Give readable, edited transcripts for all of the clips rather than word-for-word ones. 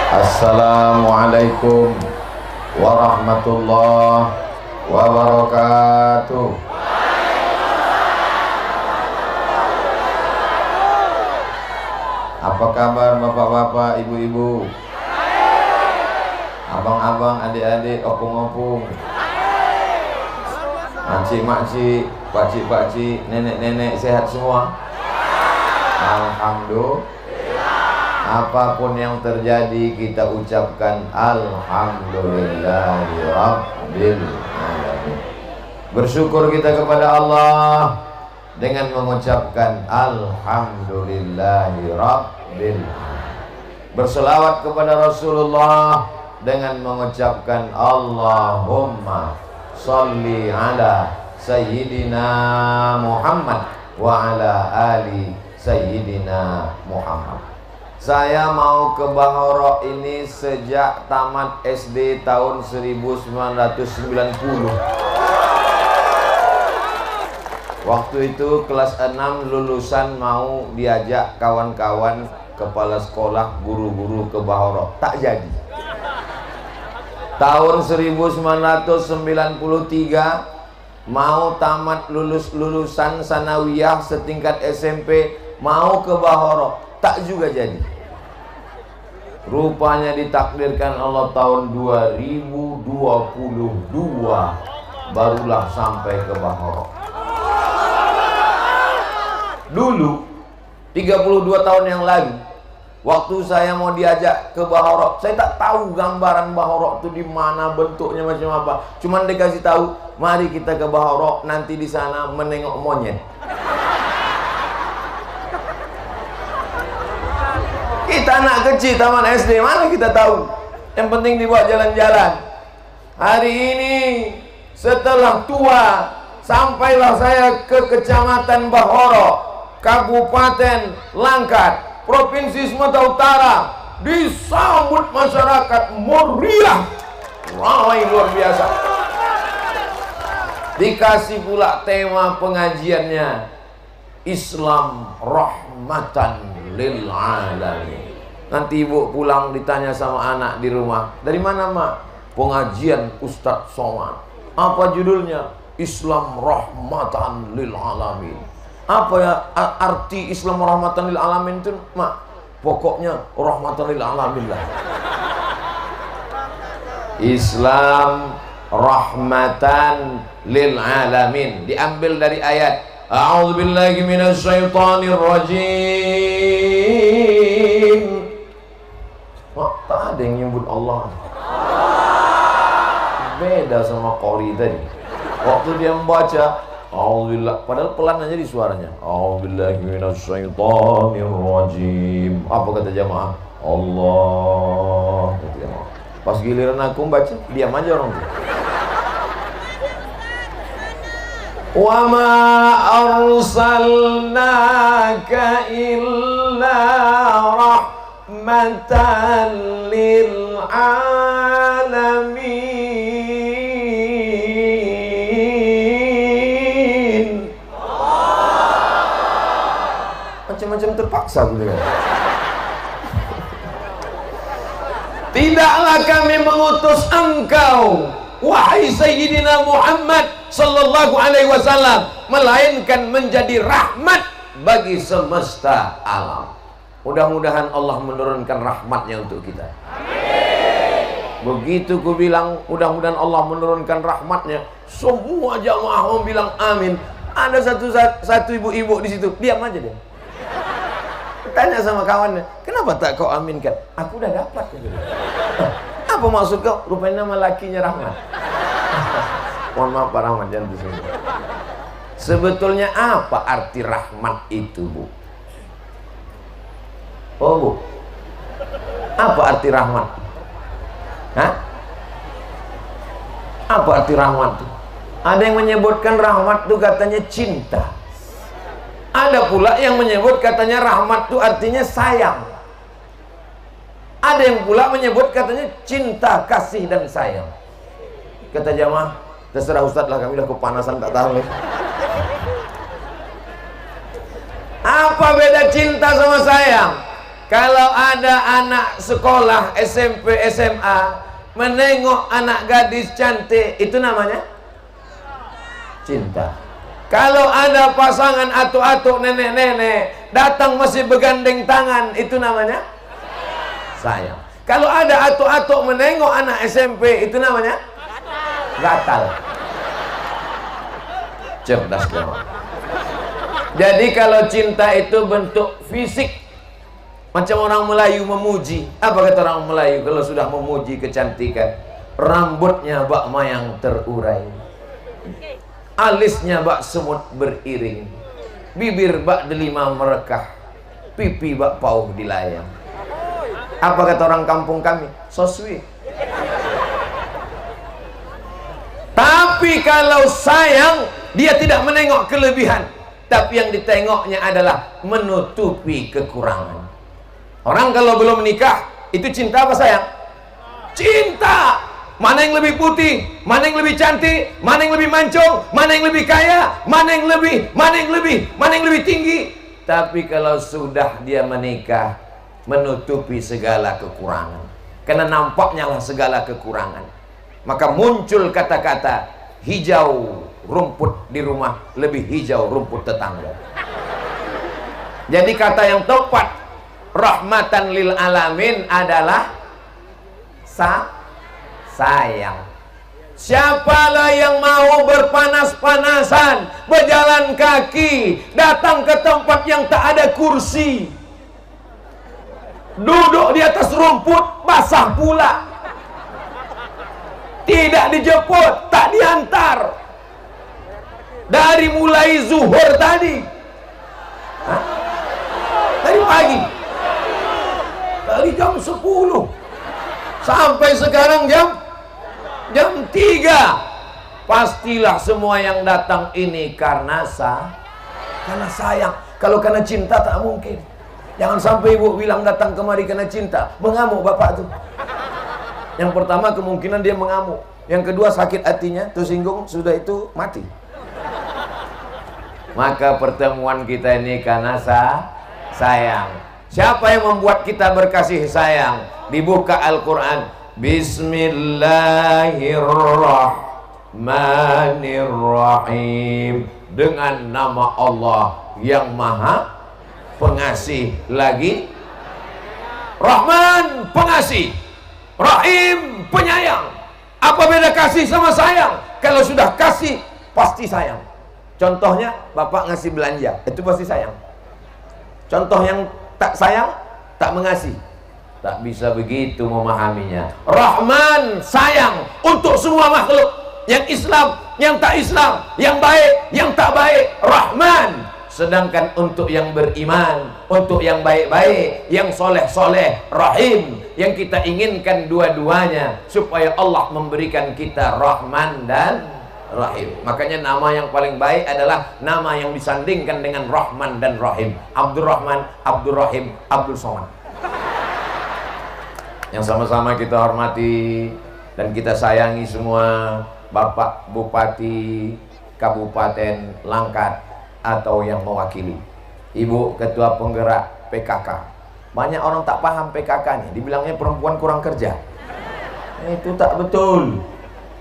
Assalamualaikum warahmatullahi wabarakatuh. Apa kabar bapak-bapak, ibu-ibu, abang-abang, adik-adik, opung-opung, makcik-makcik, pakcik-pakcik, nenek-nenek, sehat semua? Alhamdulillah. Apapun yang terjadi kita ucapkan Alhamdulillahirabbil alamin. Bersyukur kita kepada Allah dengan mengucapkan Alhamdulillahirabbil alamin. Berselawat kepada Rasulullah dengan mengucapkan Allahumma sholli ala Sayyidina Muhammad wa ala ali Sayyidina Muhammad. Saya mau ke Bahoro ini sejak tamat SD tahun 1990. Waktu itu kelas 6 lulusan, mau diajak kawan-kawan kepala sekolah, guru-guru ke Bahoro. Tak jadi. Tahun 1993 mau tamat lulusan sanawiyah setingkat SMP, mau ke Bahoro. Tak juga jadi. Rupanya ditakdirkan Allah tahun 2022 barulah sampai ke Bahoro. Dulu 32 tahun yang lalu, waktu saya mau diajak ke Bahoro, saya tak tahu gambaran Bahoro itu di mana, bentuknya macam apa. Cuman dikasih tahu, mari kita ke Bahoro, nanti di sana menengok monyet. Kita anak kecil taman SD, mana kita tahu? Yang penting dibawa jalan-jalan. Hari ini setelah tua, sampailah saya ke Kecamatan Bahoro, Kabupaten Langkat, Provinsi Sumatera Utara. Disambut masyarakat meriah, ramai luar biasa. Dikasih pula tema pengajiannya, Islam rahmatan lil alamin. Nanti ibu pulang ditanya sama anak di rumah, dari mana mak? Pengajian Ustadz Somad. Apa judulnya? Islam rahmatan lil alamin. Apa ya arti Islam rahmatan lil alamin itu mak? Pokoknya rahmatan lil alamin lah. Islam rahmatan lil alamin diambil dari ayat A'udzubillahi minasyaitonir rajim. Tak ada yang nyebut Allah. Beda sama Qori tadi. Waktu dia membaca A'udzubillah, padahal pelan aja di suaranya. A'udzubillahi minasyaitonir rajim. Apa kata jamaah? Allah. Kata jamaah. Pas giliran aku membaca, diam aja orang tuh. Wa ma arsalnaka illa rahmatan lil alamin. Macam-macam terpaksa gitu kan. Tidaklah kami mengutus engkau, wahai Sayyidina Muhammad sallallahu alaihi wasallam, melainkan menjadi rahmat bagi semesta alam. Mudah-mudahan Allah menurunkan rahmatnya untuk kita. Amin. Begitu ku bilang mudah-mudahan Allah menurunkan rahmatnya, semua jamaah mau bilang amin. Ada satu ibu-ibu di situ, diam aja dia. Tanya sama kawannya, kenapa tak kau aminkan? Aku udah dapat. Apa maksud kau? Rupanya nama lakinya Rahmat. Mohon maaf Pak Rahmat, jangan disini. Sebetulnya apa arti rahmat itu, Bu? Oh, Bu. Apa arti rahmat? Hah? Apa arti rahmat itu? Ada yang menyebutkan rahmat itu katanya cinta. Ada pula yang menyebut katanya rahmat itu artinya sayang. Ada yang pula menyebut katanya cinta, kasih dan sayang. Kata jamaah, terserah Ustadz lah, kami udah kepanasan tak tahu. Apa beda cinta sama sayang? Kalau ada anak sekolah SMP, SMA menengok anak gadis cantik, itu namanya cinta. Kalau ada pasangan atuk-atuk, nenek-nenek datang masih bergandeng tangan, itu namanya sayang. Kalau ada atuk-atuk menengok anak SMP, itu namanya gatal. Cerdas kamu. Jadi kalau cinta itu bentuk fisik, macam orang Melayu memuji. Apa kata orang Melayu kalau sudah memuji kecantikan? Rambutnya bak mayang terurai, alisnya bak semut beriring, bibir bak delima merekah, pipi bak pauh dilayang. Apa kata orang kampung kami? So sweet. Tapi kalau sayang, dia tidak menengok kelebihan, tapi yang ditengoknya adalah menutupi kekurangan. Orang kalau belum menikah, itu cinta apa sayang? Cinta. Mana yang lebih putih, mana yang lebih cantik, mana yang lebih mancung, mana yang lebih kaya, mana yang lebih tinggi. Tapi kalau sudah dia menikah, menutupi segala kekurangan, karena nampaknya lah segala kekurangan. Maka muncul kata-kata, hijau rumput di rumah lebih hijau rumput tetangga. Jadi kata yang tepat, rahmatan lil alamin adalah sayang. Siapalah yang mau berpanas-panasan, berjalan kaki, datang ke tempat yang tak ada kursi, duduk di atas rumput basah pula, tidak dijemput, tak diantar, dari mulai zuhur tadi, dari pagi, dari jam 10 sampai sekarang jam 3. Pastilah semua yang datang ini karena sayang. Kalau karena cinta tak mungkin. Jangan sampai ibu bilang datang kemari karena cinta, mengamuk bapak tuh. Yang pertama kemungkinan dia mengamuk, yang kedua sakit hatinya, tersinggung, sudah itu mati. Maka pertemuan kita ini karena sayang. Siapa yang membuat kita berkasih sayang? Dibuka Al-Quran, Bismillahirrahmanirrahim, dengan nama Allah yang Maha Pengasih lagi Rahman, pengasih, Rahim, penyayang. Apa beda kasih sama sayang? Kalau sudah kasih pasti sayang. Contohnya bapak ngasih belanja, itu pasti sayang. Contoh yang tak sayang, tak mengasih, tak bisa begitu memahaminya. Rahman, sayang untuk semua makhluk, yang Islam, yang tak Islam, yang baik, yang tak baik, Rahman. Sedangkan untuk yang beriman, untuk yang baik-baik, yang soleh-soleh, Rahim. Yang kita inginkan dua-duanya, supaya Allah memberikan kita Rahman dan Rahim. Makanya nama yang paling baik adalah nama yang disandingkan dengan Rahman dan Rahim. Abdurrahman, Abdurrahim, Abdul Somad. Yang sama-sama kita hormati dan kita sayangi semua Bapak Bupati Kabupaten Langkat atau yang mewakili, Ibu Ketua Penggerak PKK. Banyak orang tak paham PKK nih, dibilangnya perempuan kurang kerja. Itu tak betul.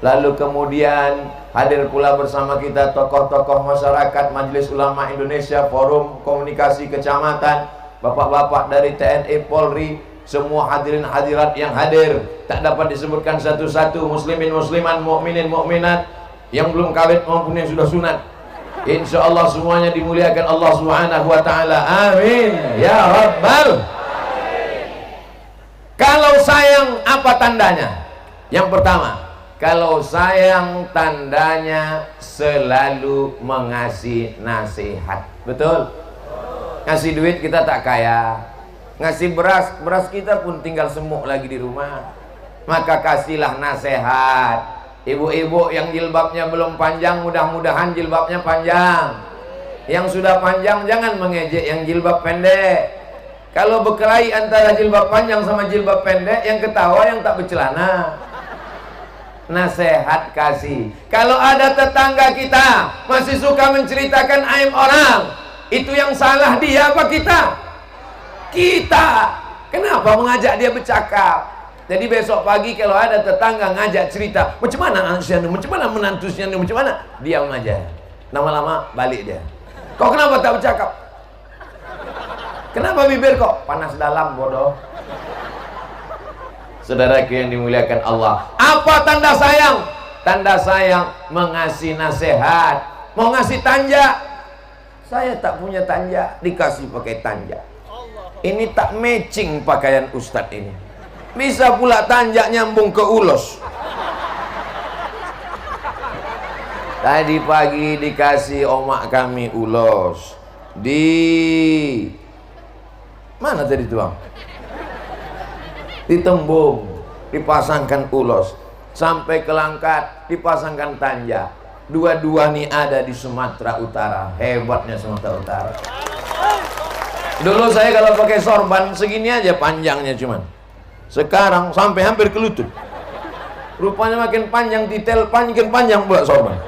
Lalu kemudian hadir pula bersama kita tokoh-tokoh masyarakat, Majelis Ulama Indonesia, Forum Komunikasi Kecamatan, bapak-bapak dari TNI, Polri, semua hadirin hadirat yang hadir, tak dapat disebutkan satu-satu, muslimin musliman, mukminin mukminat, yang belum kawin maupun yang sudah sunat. Insya Allah semuanya dimuliakan Allah Subhanahu wa Ta'ala. Amin ya Rabbal. Kalau sayang, apa tandanya? Yang pertama, kalau sayang tandanya selalu mengasih nasihat. Betul? Ngasih duit kita tak kaya, ngasih beras kita pun tinggal semuk lagi di rumah. Maka kasihlah nasihat. Ibu-ibu yang jilbabnya belum panjang, mudah-mudahan jilbabnya panjang. Yang sudah panjang jangan mengejek yang jilbab pendek. Kalau berkelahi antara jilbab panjang sama jilbab pendek, yang ketawa yang tak bercelana. Nasihat kasih. Kalau ada tetangga kita masih suka menceritakan aib orang, itu yang salah dia apa kita? Kita. Kenapa mengajak dia bercakap? Jadi besok pagi kalau ada tetangga ngajak cerita, macam mana anak Sianu, macam mana menantu Sianu, macam mana, diam aja. Lama-lama balik dia. Kau kenapa tak bercakap? Kenapa bibir kok panas dalam, bodoh? Saudaraku yang dimuliakan Allah, apa tanda sayang? Tanda sayang mengasih nasihat. Mau ngasih tanja, saya tak punya tanja, dikasih pakai tanja. Ini tak matching pakaian ustadz ini. Bisa pula tanja nyambung ke ulos. Tadi pagi dikasih omak kami ulos. Di mana tadi tuang? Di Tembung dipasangkan ulos. Sampai ke Langkat dipasangkan tanja. Dua-dua nih ada di Sumatera Utara. Hebatnya Sumatera Utara. Dulu saya kalau pakai sorban segini aja panjangnya cuman. Sekarang sampai hampir ke lutut. Rupanya makin panjang detail, makin panjang pula sorban.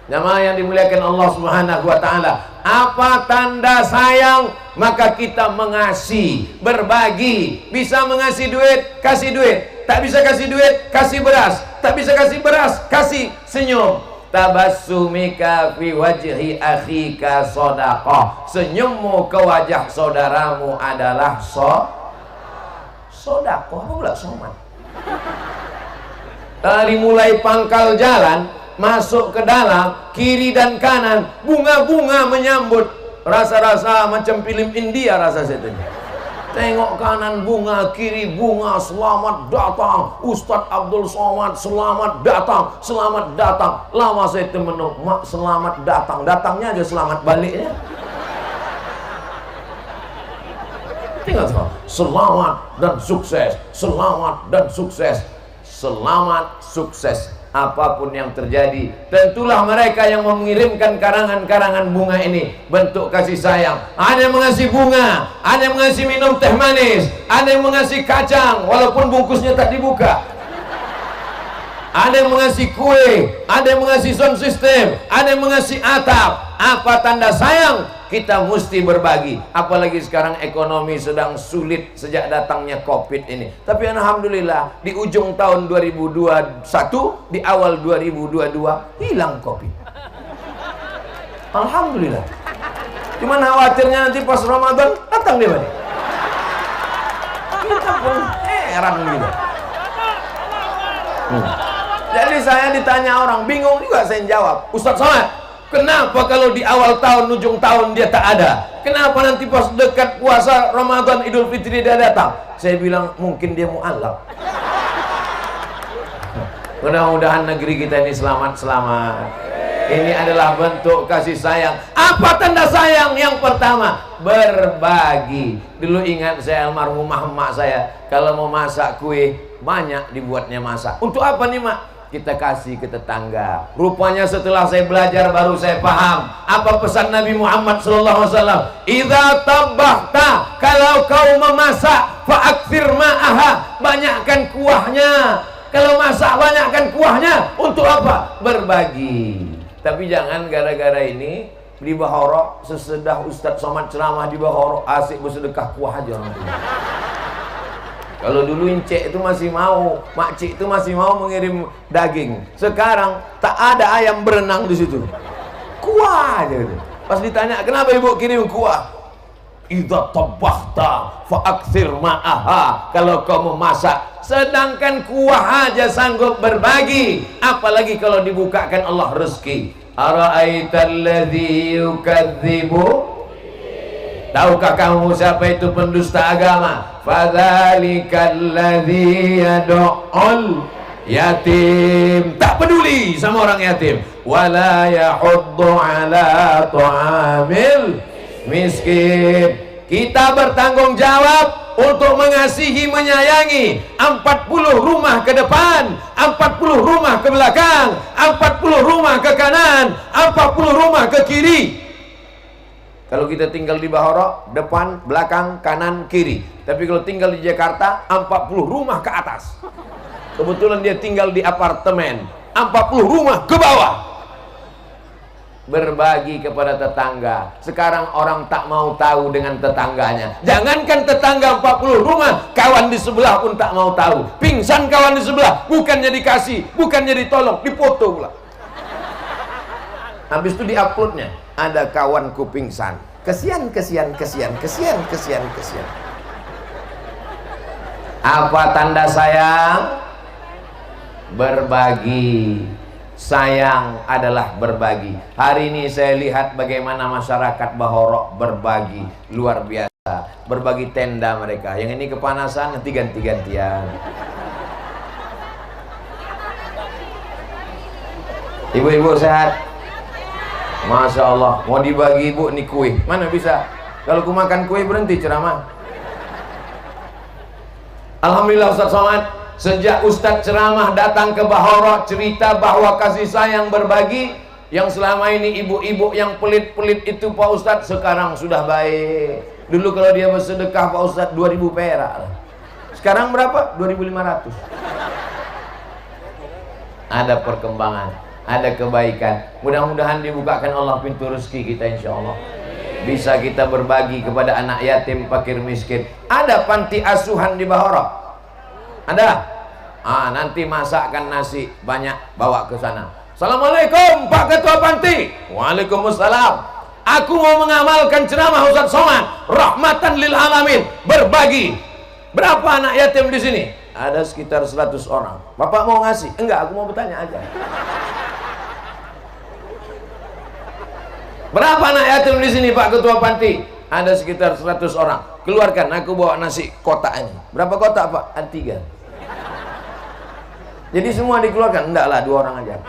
Jamaah yang dimuliakan Allah Subhanahu wa taala, apa tanda sayang? Maka kita mengasihi, berbagi. Bisa mengasih duit, kasih duit. Tak bisa kasih duit, kasih beras. Tak bisa kasih beras, kasih senyum. Tabassumika fi wajhi akhika shadaqah. Senyummu ke wajah saudaramu adalah sedekah. Apa pula somat? Dari mulai pangkal jalan masuk ke dalam, kiri dan kanan bunga-bunga menyambut. Rasa-rasa macam film India rasa saya tadi. Tengok kanan bunga, kiri bunga, selamat datang Ustadz Abdul Somad, selamat datang, selamat datang. Lama saya temenuk, mak selamat datang, datangnya aja selamat baliknya. Tinggal selamat dan sukses, selamat dan sukses, selamat sukses. Apapun yang terjadi, tentulah mereka yang mengirimkan karangan-karangan bunga ini bentuk kasih sayang. Ada yang mengasih bunga, ada yang mengasih minum teh manis, ada yang mengasih kacang walaupun bungkusnya tak dibuka, ada yang mengasih kue, ada yang mengasih sound system, ada yang mengasih atap. Apa tanda sayang? Kita mesti berbagi. Apalagi sekarang ekonomi sedang sulit sejak datangnya Covid ini. Tapi alhamdulillah di ujung tahun 2021, di awal 2022 hilang Covid. Alhamdulillah. Cuman khawatirnya nanti pas Ramadan datang dia balik. Kita pun heran gitu. Jadi saya ditanya orang, bingung juga saya jawab. Ustadz Somad, kenapa kalau di awal tahun, ujung tahun dia tak ada? Kenapa nanti pas dekat puasa Ramadan, Idul Fitri dia datang? Saya bilang mungkin dia mu'alaf. Mudah-mudahan negeri kita ini selamat-selamat. Ini adalah bentuk kasih sayang. Apa tanda sayang? Yang pertama, berbagi. Dulu ingat saya almarhumah emak saya, kalau mau masak kue banyak dibuatnya masak. Untuk apa nih mak? Kita kasih ke tetangga. Rupanya setelah saya belajar baru saya paham apa pesan Nabi Muhammad SAW. Idza tabbahta, kalau kau memasak, fa'aktsir ma'aha, banyakkan kuahnya. Kalau masak banyakkan kuahnya. Untuk apa? Berbagi. Tapi jangan gara-gara ini di Bahoro sesedah Ustadz Somad ceramah di Bahoro asik bersedekah kuah aja orang tua. Kalau dulu Encik itu masih mau, Makcik itu masih mau mengirim daging. Sekarang tak ada ayam berenang di situ. Kuah aja gitu. Pas ditanya, kenapa ibu kirim kuah? Idza tabbahta fa'aktsir ma'aha, kalau kau memasak. Sedangkan kuah aja sanggup berbagi, apalagi kalau dibukakan Allah rezeki. Ara'aital ladzi yukadzibu, tahukah kamu siapa itu pendusta agama? Fadzalikal ladzi yad'ul yatim, tak peduli sama orang yatim. Wala yahuddu ala ta'amil miskin. Kita bertanggung jawab untuk mengasihi, menyayangi 40 rumah ke depan, 40 rumah ke belakang, 40 rumah ke kanan, 40 rumah ke kiri. Kalau kita tinggal di Bahoro, depan, belakang, kanan, kiri. Tapi kalau tinggal di Jakarta, 40 rumah ke atas. Kebetulan dia tinggal di apartemen, 40 rumah ke bawah. berbagi kepada tetangga. Sekarang orang tak mau tahu dengan tetangganya. Jangankan tetangga 40 rumah, kawan di sebelah pun tak mau tahu. Pingsan kawan di sebelah, bukannya dikasih, bukannya ditolong, dipoto pula. Habis itu diuploadnya, ada kawanku pingsan. Kesian. Apa tanda sayang? Berbagi. Sayang adalah berbagi. Hari ini saya lihat bagaimana masyarakat Bahorok berbagi. Luar biasa. Berbagi tenda mereka. Yang ini kepanasan, nanti ganti-gantian. Ibu-ibu sehat? Masya Allah. Mau dibagi ibu nih kue. Mana bisa? Kalau ku makan kue berhenti ceramah. Alhamdulillah Ustaz Somad. Sejak Ustadz ceramah datang ke Bahorok, cerita bahwa kasih sayang berbagi, yang selama ini ibu-ibu yang pelit-pelit itu Pak Ustadz sekarang sudah baik. Dulu kalau dia bersedekah Pak Ustadz 2000 perak, sekarang berapa? 2500. Ada perkembangan, ada kebaikan. Mudah-mudahan dibukakan Allah pintu rezeki kita, insya Allah. Bisa kita berbagi kepada anak yatim, fakir, miskin. Ada panti asuhan di Bahorok. Ada? Nanti masakkan nasi banyak, bawa ke sana. Assalamualaikum Pak Ketua Panti. Waalaikumsalam. Aku mau mengamalkan ceramah Ustaz Somad, rahmatan lil alamin, berbagi. Berapa anak yatim di sini? Ada sekitar 100 orang. Bapak mau ngasih? Enggak, aku mau bertanya aja. Berapa anak yatim di sini Pak Ketua Panti? Ada sekitar 100 orang. Keluarkan, aku bawa nasi kotak ini. Berapa kotak Pak? Ada 3. Jadi semua dikeluarkan? Enggak lah, 2 orang aja.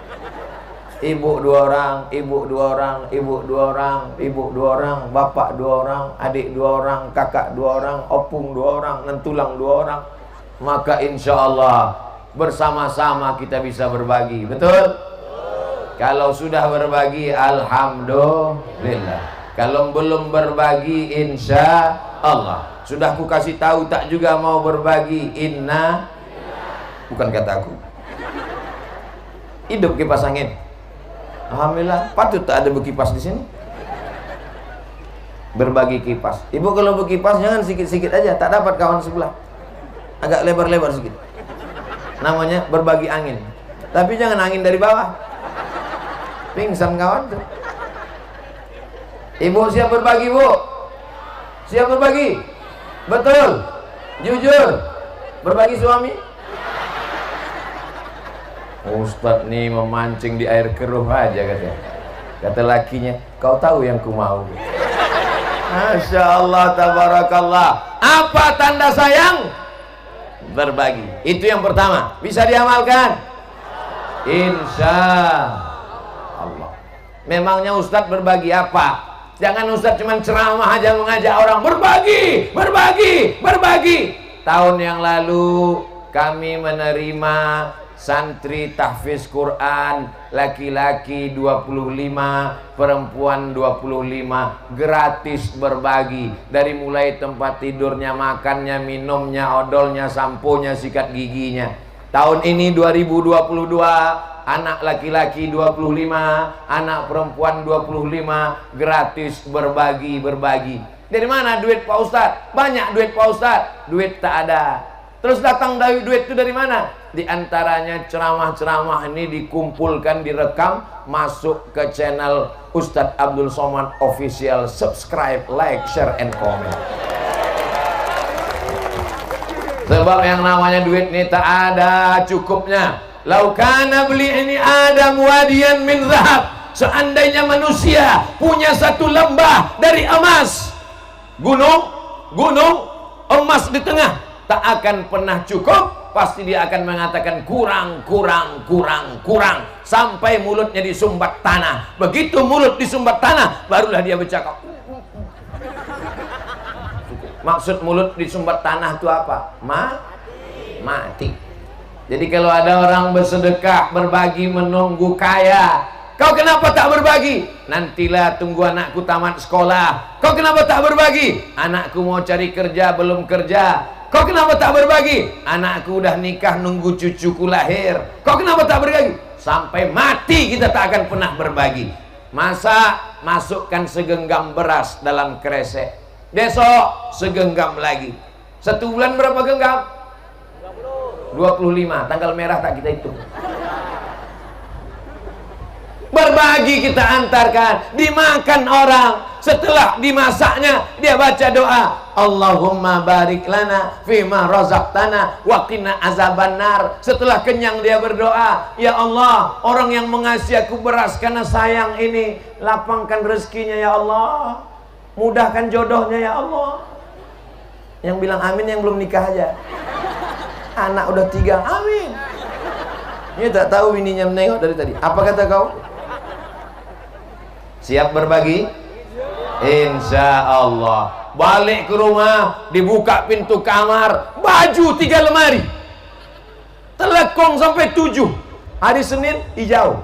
Ibu 2 orang, ibu 2 orang, ibu 2 orang, ibu 2 orang, bapak 2 orang, adik 2 orang, kakak 2 orang, opung 2 orang, nentulang 2 orang. Maka insya Allah bersama-sama kita bisa berbagi. Betul? Kalau sudah berbagi, alhamdulillah. Kalau belum berbagi, insya Allah. Sudah ku kasih tahu tak juga mau berbagi, inna. Bukan kataku. Hidup kipas angin. Alhamdulillah, patut tak ada berkipas di sini. Berbagi kipas. Ibu kalau berkipas jangan sikit-sikit aja, tak dapat kawan sebelah. Agak lebar-lebar sedikit. Namanya berbagi angin. Tapi jangan angin dari bawah. Pingsan kawan tuh. Ibu siap berbagi, Bu? Siap berbagi? Betul? Jujur? Berbagi suami? Ustadz nih memancing di air keruh aja katanya. Kata lakinya, kau tahu yang ku mau. Masya Allah, tabarakallah. Apa tanda sayang? Berbagi. Itu yang pertama. Bisa diamalkan? Insya Allah. Memangnya Ustadz berbagi apa? Jangan Ustadz cuma ceramah aja mengajak orang berbagi, berbagi, berbagi. Tahun yang lalu kami menerima santri tahfiz Quran, laki-laki 25, perempuan 25, gratis berbagi. Dari mulai tempat tidurnya, makannya, minumnya, odolnya, samponya, sikat giginya. Tahun ini 2022, anak laki-laki 25, anak perempuan 25, gratis berbagi. Dari mana duit Pak Ustadz? Banyak duit Pak Ustadz. Duit tak ada. Terus datang dari duit itu dari mana? Di antaranya ceramah-ceramah ini dikumpulkan, direkam, masuk ke channel Ustadz Abdul Somad Official. Subscribe, like, share, and comment. Sebab yang namanya duit ini tak ada cukupnya. Laukana beli ini ada muadian min zahab. Seandainya manusia punya satu lembah dari emas, gunung emas di tengah, tak akan pernah cukup. Pasti dia akan mengatakan kurang sampai mulutnya disumbat tanah. Begitu mulut disumbat tanah, barulah dia bercakap. Maksud mulut disumbat tanah itu apa? Mati. Jadi kalau ada orang bersedekah, berbagi, menunggu kaya, kau kenapa tak berbagi? Nantilah tunggu anakku tamat sekolah. Kau kenapa tak berbagi? Anakku mau cari kerja, belum kerja. Kau kenapa tak berbagi? Anakku udah nikah, nunggu cucuku lahir. Kau kenapa tak berbagi? Sampai mati kita tak akan pernah berbagi. Masak, masukkan segenggam beras dalam kresek. Besok segenggam lagi. 1 bulan berapa genggam? 25. Tanggal merah tak kita hitung. Berbagi kita antarkan, dimakan orang. Setelah dimasaknya dia baca doa, Allahumma barik lana fima razaqtana wa qina azabannar. Setelah kenyang dia berdoa, ya Allah, orang yang mengasihi aku beras karena sayang ini, lapangkan rezekinya ya Allah, mudahkan jodohnya ya Allah. Yang bilang amin yang belum nikah aja. Anak udah 3, amin. Ini tak tahu bininya menengok dari tadi. Apa kata kau? Siap berbagi? Insya Allah. Balik ke rumah, dibuka pintu kamar, baju 3 lemari, telekong sampai 7. Hari Senin hijau,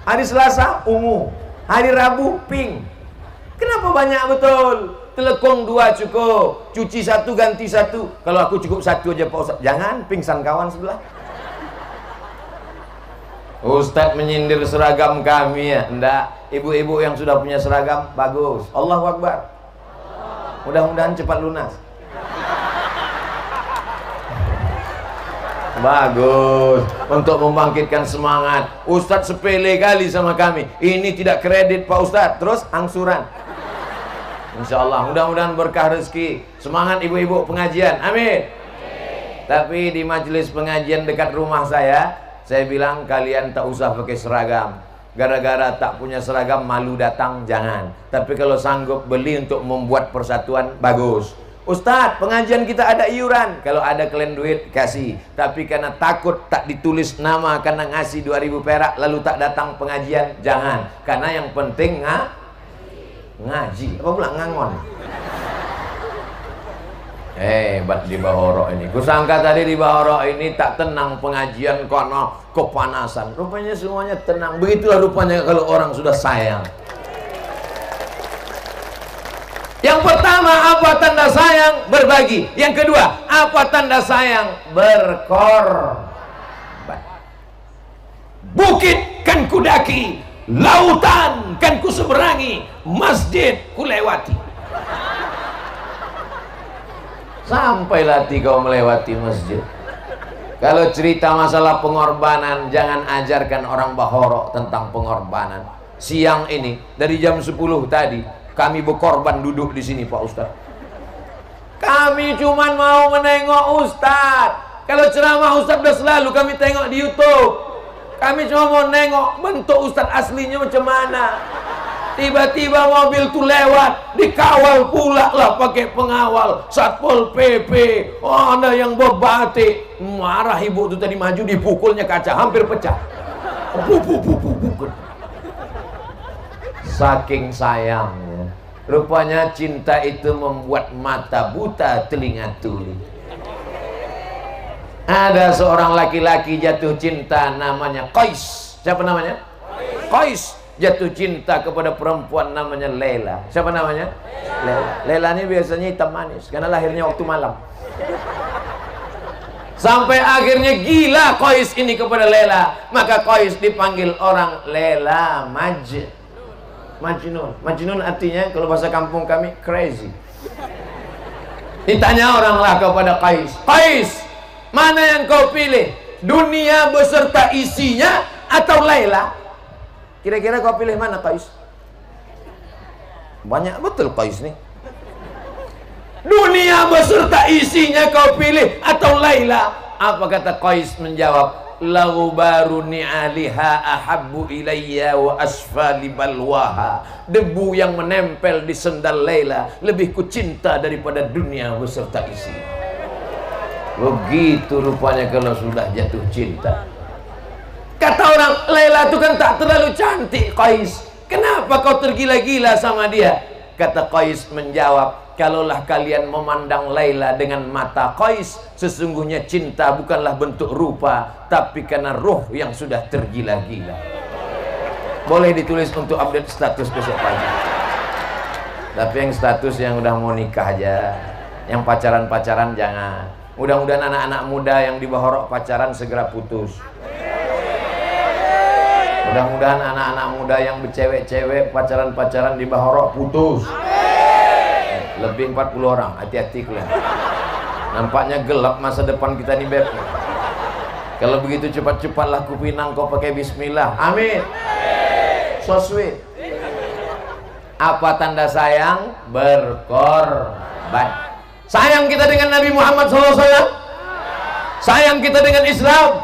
hari Selasa ungu, hari Rabu pink. Kenapa banyak betul? Telekong 2 cukup, cuci 1 ganti 1. Kalau aku cukup 1 aja Pak Ustaz. Jangan, pingsan kawan sebelah. Ustadz menyindir seragam kami ya. Enggak, ibu-ibu yang sudah punya seragam bagus. Allahu Akbar. Mudah-mudahan cepat lunas. Bagus. Untuk membangkitkan semangat. Ustadz sepele kali sama kami. Ini tidak kredit Pak Ustadz. Terus angsuran. Insya Allah mudah-mudahan berkah rezeki. Semangat ibu-ibu pengajian. Amin. Tapi di majelis pengajian dekat rumah saya bilang kalian tak usah pakai seragam. Gara-gara tak punya seragam malu datang, jangan. Tapi kalau sanggup beli untuk membuat persatuan, bagus. Ustadz, pengajian kita ada iuran. Kalau ada kalian duit, kasih. Tapi karena takut tak ditulis nama karena ngasih 2000 perak lalu tak datang pengajian, jangan. Karena yang penting ngaji. Apa pula ngangon? Hebat di Bahoro ini. Kusangka tadi di Bahoro ini tak tenang pengajian karena kepanasan. Rupanya semuanya tenang. Begitulah rupanya kalau orang sudah sayang. Yang pertama, apa tanda sayang? Berbagi. Yang kedua, apa tanda sayang? Berkorban. Bukit kan kudaki, lautan kan kuseberangi, masjid kulewati. Sampailah kau melewati masjid. Kalau cerita masalah pengorbanan, jangan ajarkan orang Bahoro tentang pengorbanan. Siang ini dari jam 10 tadi kami berkorban duduk di sini Pak Ustadz. Kami cuman mau menengok Ustadz. Kalau ceramah Ustadz udah selalu kami tengok di YouTube. Kami cuma mau nengok bentuk Ustadz aslinya macam mana. Tiba-tiba mobil tuh lewat, dikawal pula lah pakai pengawal, Satpol PP. Oh, ada yang berbatik. Marah ibu tuh tadi maju, dipukulnya kaca, hampir pecah. Saking sayangnya. Rupanya cinta itu membuat mata buta, telinga tuli. Ada seorang laki-laki jatuh cinta namanya Qais. Siapa namanya? Qais. Jatuh cinta kepada perempuan namanya Lela. Siapa namanya? Lela. Lela ini biasanya hitam manis karena lahirnya waktu malam. Sampai akhirnya gila Qais ini kepada Lela. Maka Qais dipanggil orang Lela Majnun. Majnun artinya kalau bahasa kampung kami crazy. Ditanya oranglah kepada Qais, Qais, mana yang kau pilih? Dunia beserta isinya atau Lela? Kira-kira kau pilih mana Qais? Banyak betul Qais nih. Dunia beserta isinya kau pilih atau Laila? Apa kata Qais menjawab? Laghbaru ni'aliha ahabbu ilayya wa asfali balwaha. Debu yang menempel di sendal Laila lebih kucinta daripada dunia beserta isi. Begitu rupanya kalau sudah jatuh cinta. Kata orang, Laila itu kan tak terlalu cantik Qais. Kenapa kau tergila-gila sama dia? Kata Qais menjawab, kalaulah kalian memandang Laila dengan mata Qais, sesungguhnya cinta bukanlah bentuk rupa, tapi karena roh yang sudah tergila-gila. Boleh ditulis untuk update status besok pagi. Tapi yang status yang udah mau nikah aja. Yang pacaran-pacaran jangan. Mudah-mudahan anak-anak muda yang di Bahorok pacaran segera putus. Mudah-mudahan anak-anak muda yang bercewek-cewek pacaran-pacaran di Bahorok putus. Lebih 40 orang, hati-hati kalian. Nampaknya gelap masa depan kita nih, Beb. Kalau begitu cepat-cepat laku pinang kau pakai bismillah. Amin. So sweet. Apa tanda sayang? Berkorban. Sayang kita dengan Nabi Muhammad SAW. Sayang kita dengan Islam.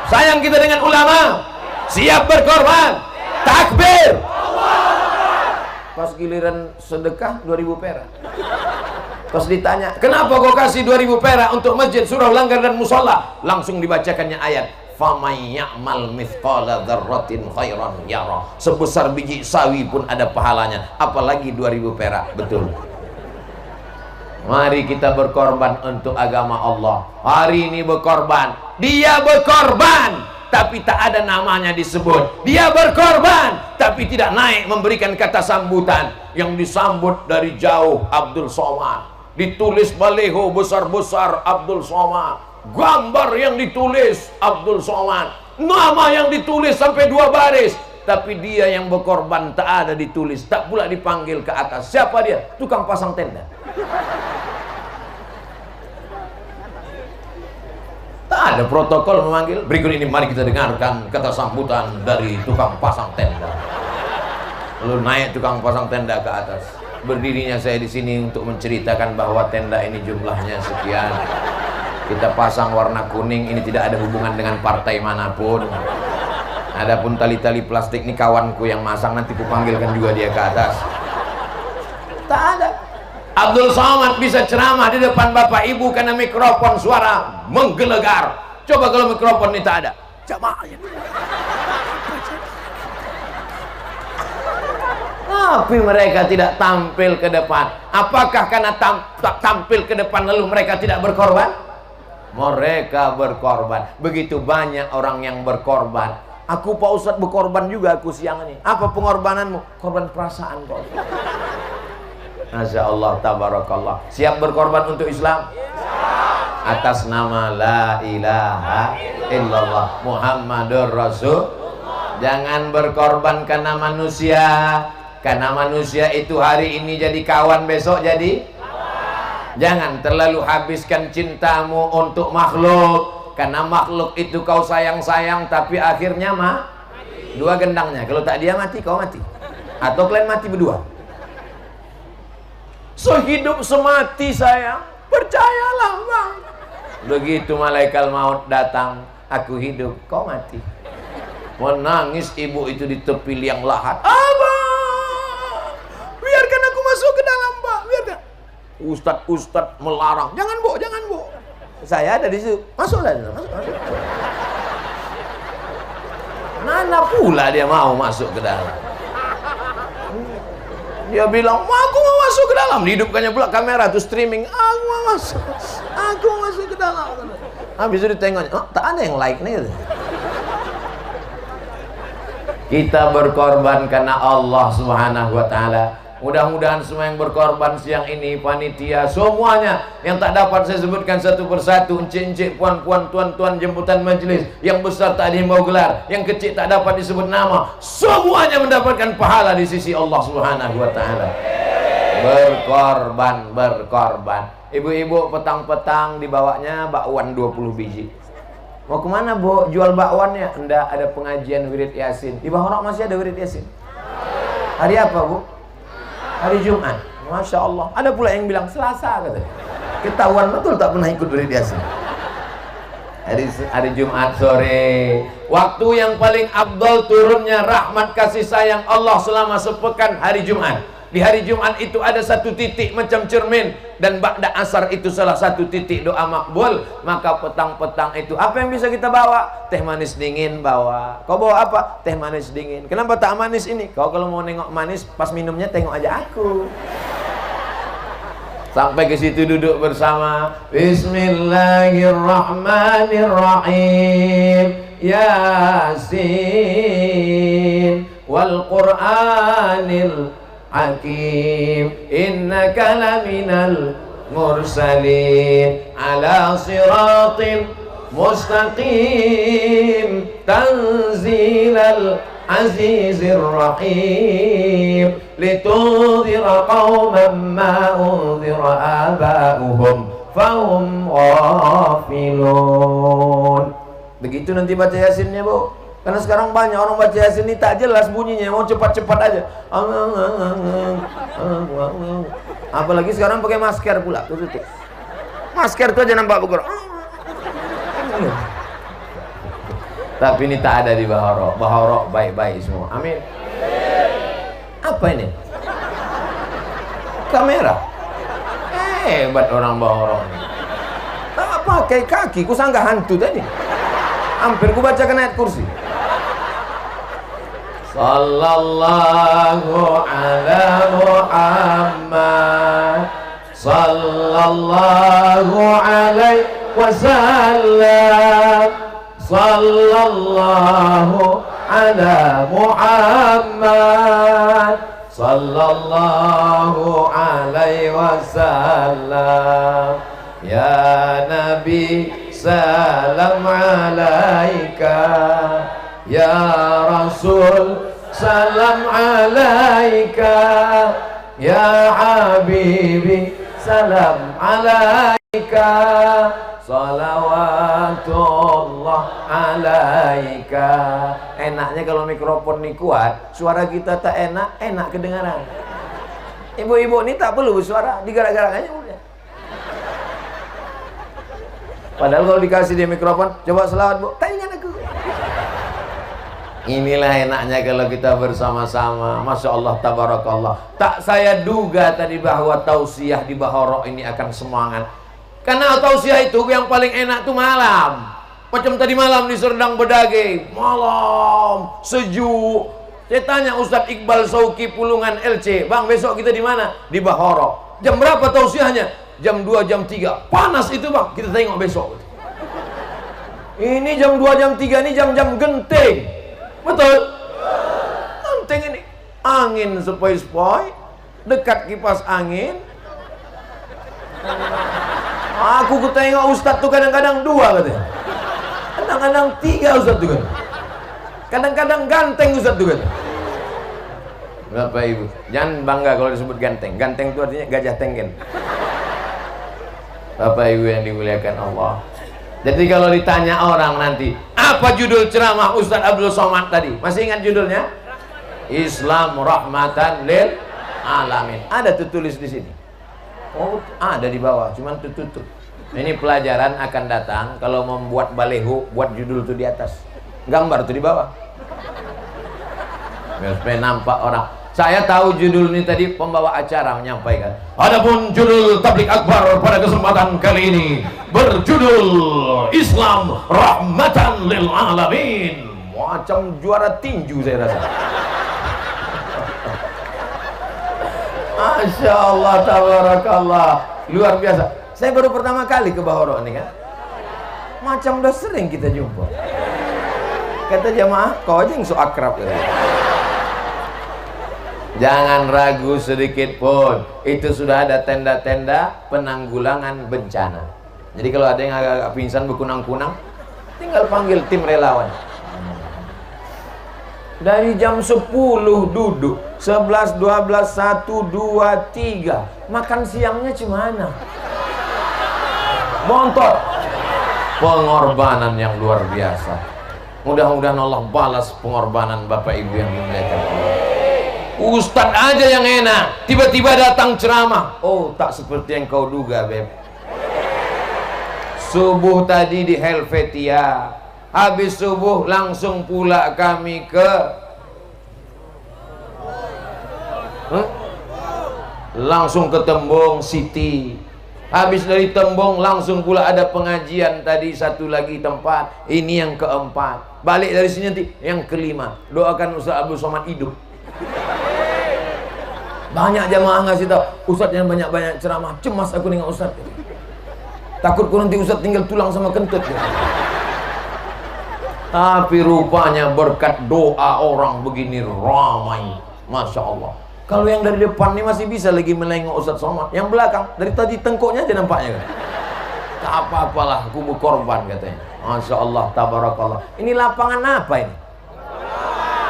Sayang kita dengan ulama. Siap berkorban. Takbir. Pas giliran sedekah 2000 perak. Pas ditanya, kenapa kau kasih 2000 perak untuk masjid, surau, langgar dan musola? Langsung dibacakannya ayat, "Faman ya'mal mithqala dzarratin khairan yara." Sebesar biji sawi pun ada pahalanya, apalagi 2000 perak. Betul. Mari kita berkorban untuk agama Allah. Hari ini berkorban. Dia berkorban, tapi tak ada namanya disebut. Dia berkorban, tapi tidak naik memberikan kata sambutan. Yang disambut dari jauh Abdul Somad. Ditulis baleho besar-besar Abdul Somad. Gambar yang ditulis Abdul Somad. Nama yang ditulis sampai 2 baris. Tapi dia yang berkorban tak ada ditulis. Tak pula dipanggil ke atas. Siapa dia? Tukang pasang tenda. Tak ada protokol memanggil. Berikut ini mari kita dengarkan kata sambutan dari tukang pasang tenda. Lalu naik tukang pasang tenda ke atas. Berdirinya saya di sini untuk menceritakan bahwa tenda ini jumlahnya sekian. Kita pasang warna kuning, ini tidak ada hubungan dengan partai manapun. Adapun tali-tali plastik ini kawanku yang masang, nanti ku panggilkan juga dia ke atas. Tak ada. Abdul Somad bisa ceramah di depan bapak ibu karena mikrofon suara menggelegar. Coba kalau mikrofon ini tak ada, jamaah ya. Tapi mereka tidak tampil ke depan. Apakah karena tak tampil ke depan lalu mereka tidak berkorban? Mereka berkorban. Begitu banyak orang yang berkorban. Aku Pak Ustadz berkorban juga aku siang ini. Apa pengorbananmu? Korban perasaan kok. Masya Allah, tabarakallah. Siap berkorban untuk Islam? Atas nama la ilaha illallah Muhammadur Rasul. Jangan berkorban karena manusia. Karena manusia itu hari ini jadi kawan, besok jadi kawan. Jangan terlalu habiskan cintamu untuk makhluk. Karena makhluk itu kau sayang-sayang, tapi akhirnya mati. 2 gendangnya. Kalau tak dia mati, kau mati. Atau kalian mati berdua. Sehidup semati sayang. Percayalah bang. Begitu malaikat maut datang, aku hidup, kau mati. Menangis ibu itu di tepi liang lahat. Abang, biarkan aku masuk ke dalam, Pak. Biarkan. Ustadz melarang. Jangan, Bu, jangan, Bu. Saya ada di situ. Masuklah, masuk. Mana pula dia mau masuk ke dalam? Dia bilang, aku mau masuk ke dalam. Dihidupkannya pula kamera tuh streaming. Aku mau masuk. Aku masuk ke dalam. Habis itu ditengoknya, oh, tak ada yang like nih. Kita berkorban karena Allah Subhanahu wa Ta'ala. Mudah-mudahan semua yang berkorban siang ini, panitia, semuanya yang tak dapat saya sebutkan satu persatu, encik-encik, puan-puan, tuan-tuan jemputan majelis, yang besar tak dihimbau gelar, yang kecil tak dapat disebut nama, semuanya mendapatkan pahala di sisi Allah Subhanahu wa Ta'ala. Berkorban. Ibu-ibu petang-petang dibawanya bakwan 20 biji. Mau kemana, Bu? Jual bakwannya? Enggak, ada pengajian wirid Yasin. Di Bahorok masih ada wirid Yasin. Hari apa, Bu? Hari Jumat. Masya Allah. Ada pula yang bilang Selasa, katanya. Ketahuan betul tak pernah ikut wirid Yasin. Hari Jumat sore, waktu yang paling afdal turunnya rahmat kasih sayang Allah selama sepekan hari Jumat. Di hari Jumat itu ada satu titik macam cermin, dan ba'da asar itu salah satu titik doa makbul. Maka petang-petang itu apa yang bisa kita bawa? Teh manis dingin bawa. Kau bawa apa? Teh manis dingin. Kenapa tak manis ini? Kau kalau mau nengok manis pas minumnya tengok aja aku. Sampai ke situ duduk bersama. Bismillahirrahmanirrahim. Yasin wal Qur'anil Hakim, innaka laminal mursalin ala siratin mustaqim, tanzilal azizir rahim litunzira qauman ma unzira aba'uhum fahum ghafilun. Begitu nanti baca Yasinnya, Bu. Karena sekarang banyak orang baca Yasin ini tak jelas bunyinya, mau cepat-cepat aja. Apalagi sekarang pakai masker pula, tutup. Masker tuh aja nampak bergerak. Tapi ini tak ada di Bahoro. Bahoro baik-baik semua. Amin. Apa ini? Kamera. Hebat orang Bahoro. Tak pakai kaki, ku sangka hantu tadi. Hampir ku bacakan ayat kursi. Sallallahu ala Muhammad, sallallahu alaihi wasallam, sallallahu ala Muhammad, sallallahu alaihi wasallam. Ya Nabi salam alaika, ya Rasul salam alaika, ya Habibi salam alaika, salawatullah alaika. Enaknya kalau mikrofon ini kuat, suara kita tak enak, enak kedengaran. Ibu-ibu ini tak perlu bersuara, digerak-gerak aja udah. Padahal kalau dikasih di mikrofon, coba selawat, Bu, tak ingat aku. Inilah enaknya kalau kita bersama-sama. Masya Allah, tabarakallah. Tak saya duga tadi bahwa tausiah di Bahoro ini akan semangat. Karena tausiah itu yang paling enak tuh malam. Macam tadi malam di Serdang Bedage, malam sejuk. Saya tanya Ustadz Iqbal Sauki Pulungan LC, Bang, besok kita di mana? Di Bahoro. Jam berapa tausiahnya? Jam 2, jam 3. Panas itu, Bang. Kita tengok besok. Ini jam 2, jam 3 ini jam-jam genting. Betul? Genting ini. Angin sepoi-sepoi, dekat kipas angin. Aku tengok Ustadz tuh kadang-kadang 2 katanya. Kadang-kadang 3 Ustadz tuh kan. Kadang-kadang ganteng Ustadz tuh kan. Bapak Ibu, jangan bangga kalau disebut ganteng. Ganteng itu artinya gajah tenggen. Bapak Ibu yang dimuliakan Allah. Jadi kalau ditanya orang nanti, apa judul ceramah Ustadz Abdul Somad tadi? Masih ingat judulnya? Islam rahmatan lil alamin. Ada tulis di sini. Oh, ada di bawah, cuman tutup. Ini pelajaran akan datang kalau membuat baleho, buat judul itu di atas. Gambar itu di bawah. Biar supaya nampak orang. Saya tahu judul ini tadi pembawa acara menyampaikan. Adapun judul tablik akbar pada kesempatan kali ini berjudul Islam rahmatan lil alamin. Macam juara tinju saya rasa. Masya Allah, tabarakallah, luar biasa. Saya baru pertama kali ke Bahoro ini kan. Macam udah sering kita jumpa. Kata jamaah, kau aja yang so akrab ya. Jangan ragu sedikit pun, itu sudah ada tenda-tenda penanggulangan bencana. Jadi kalau ada yang agak pingsan berkunang-kunang, tinggal panggil tim relawan. Dari jam 10 duduk, 11, 12, 1, 2, 3. Makan siangnya gimana? Montor. Pengorbanan yang luar biasa. Mudah-mudahan Allah balas pengorbanan Bapak Ibu yang dimuliakan Allah. Ustadz aja yang enak, tiba-tiba datang ceramah. Oh, tak seperti yang kau duga, Beb. Subuh tadi di Helvetia, habis subuh langsung pula kami ke langsung ke Tembong City. Habis dari Tembong langsung pula ada pengajian tadi, satu lagi tempat. Ini yang keempat. Balik dari sini nanti yang kelima. Doakan Ustaz Abdul Somad hidup. Banyak jamaah ngasih tahu, Ustaz yang banyak-banyak ceramah, cemas aku dengan Ustaz. Takut nanti Ustaz tinggal tulang sama kentut. Tapi rupanya berkat doa orang begini ramai, Masya Allah. Kalau yang dari depan ini masih bisa lagi melengok Ustaz Somad, yang belakang dari tadi tengkuknya aja nampaknya kan. Tak apa-apalah, aku berkorban katanya. Masya Allah, tabarakallah. Ini lapangan apa ini?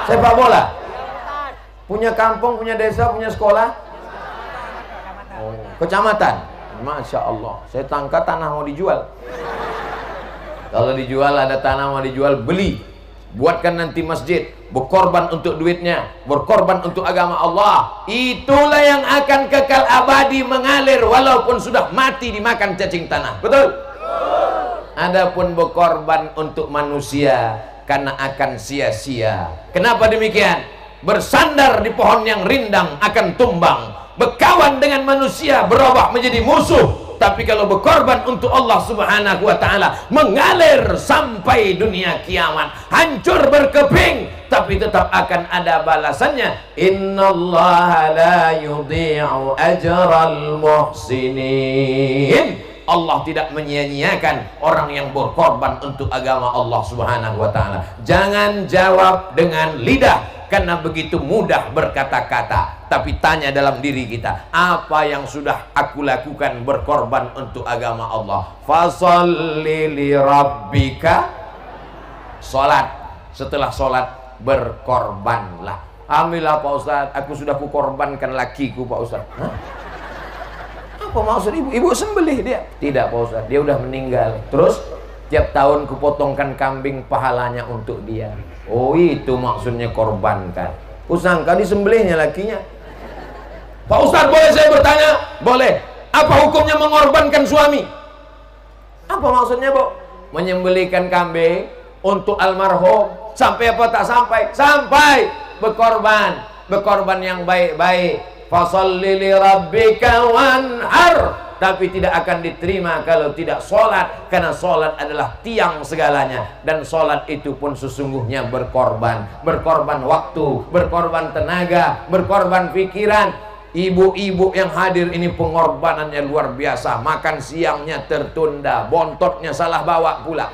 Sepak bola. Punya kampung, punya desa, punya sekolah. Oh, kecamatan. Masya Allah. Saya tangka tanah mau dijual. Kalau dijual, ada tanah mau dijual, beli. Buatkan nanti masjid, berkorban untuk duitnya, berkorban untuk agama Allah. Itulah yang akan kekal abadi mengalir walaupun sudah mati dimakan cacing tanah. Betul? Adapun berkorban untuk manusia karena akan sia-sia. Kenapa demikian? Bersandar di pohon yang rindang akan tumbang. Berkawan dengan manusia berubah menjadi musuh. Tapi kalau berkorban untuk Allah Subhanahu wa ta'ala, mengalir sampai dunia kiamat, hancur berkeping, tapi tetap akan ada balasannya. Innallaha la yudhi'u ajral muhsinin. Allah tidak menyia-nyiakan orang yang berkorban untuk agama Allah Subhanahu wa ta'ala. Jangan jawab dengan lidah, karena begitu mudah berkata-kata, tapi tanya dalam diri kita, apa yang sudah aku lakukan berkorban untuk agama Allah? Fasalli li rabbika. Salat, setelah salat berkorbanlah. Alhamdulillah Pak Ustaz, aku sudah kukorbankan lakiku Pak Ustaz. Hah? Apa maksud ibu? Ibu sembelih dia? Tidak Pak Ustaz, dia udah meninggal. Terus tiap tahun kupotongkan kambing pahalanya untuk dia. Oh, itu maksudnya korbankan. Kusangka disembelihnya lakinya. Pak Ustaz, boleh saya bertanya? Boleh. Apa hukumnya mengorbankan suami? Apa maksudnya, Bu? Menyembelihkan kambing untuk almarhum. Sampai apa tak sampai? Sampai. Berkorban. Berkorban yang baik-baik. Fasalli li rabbika wanhar. Tapi tidak akan diterima kalau tidak sholat, karena sholat adalah tiang segalanya, dan sholat itu pun sesungguhnya berkorban waktu, berkorban tenaga, berkorban pikiran. Ibu-ibu yang hadir ini pengorbanannya luar biasa. Makan siangnya tertunda, bontotnya salah bawa pula,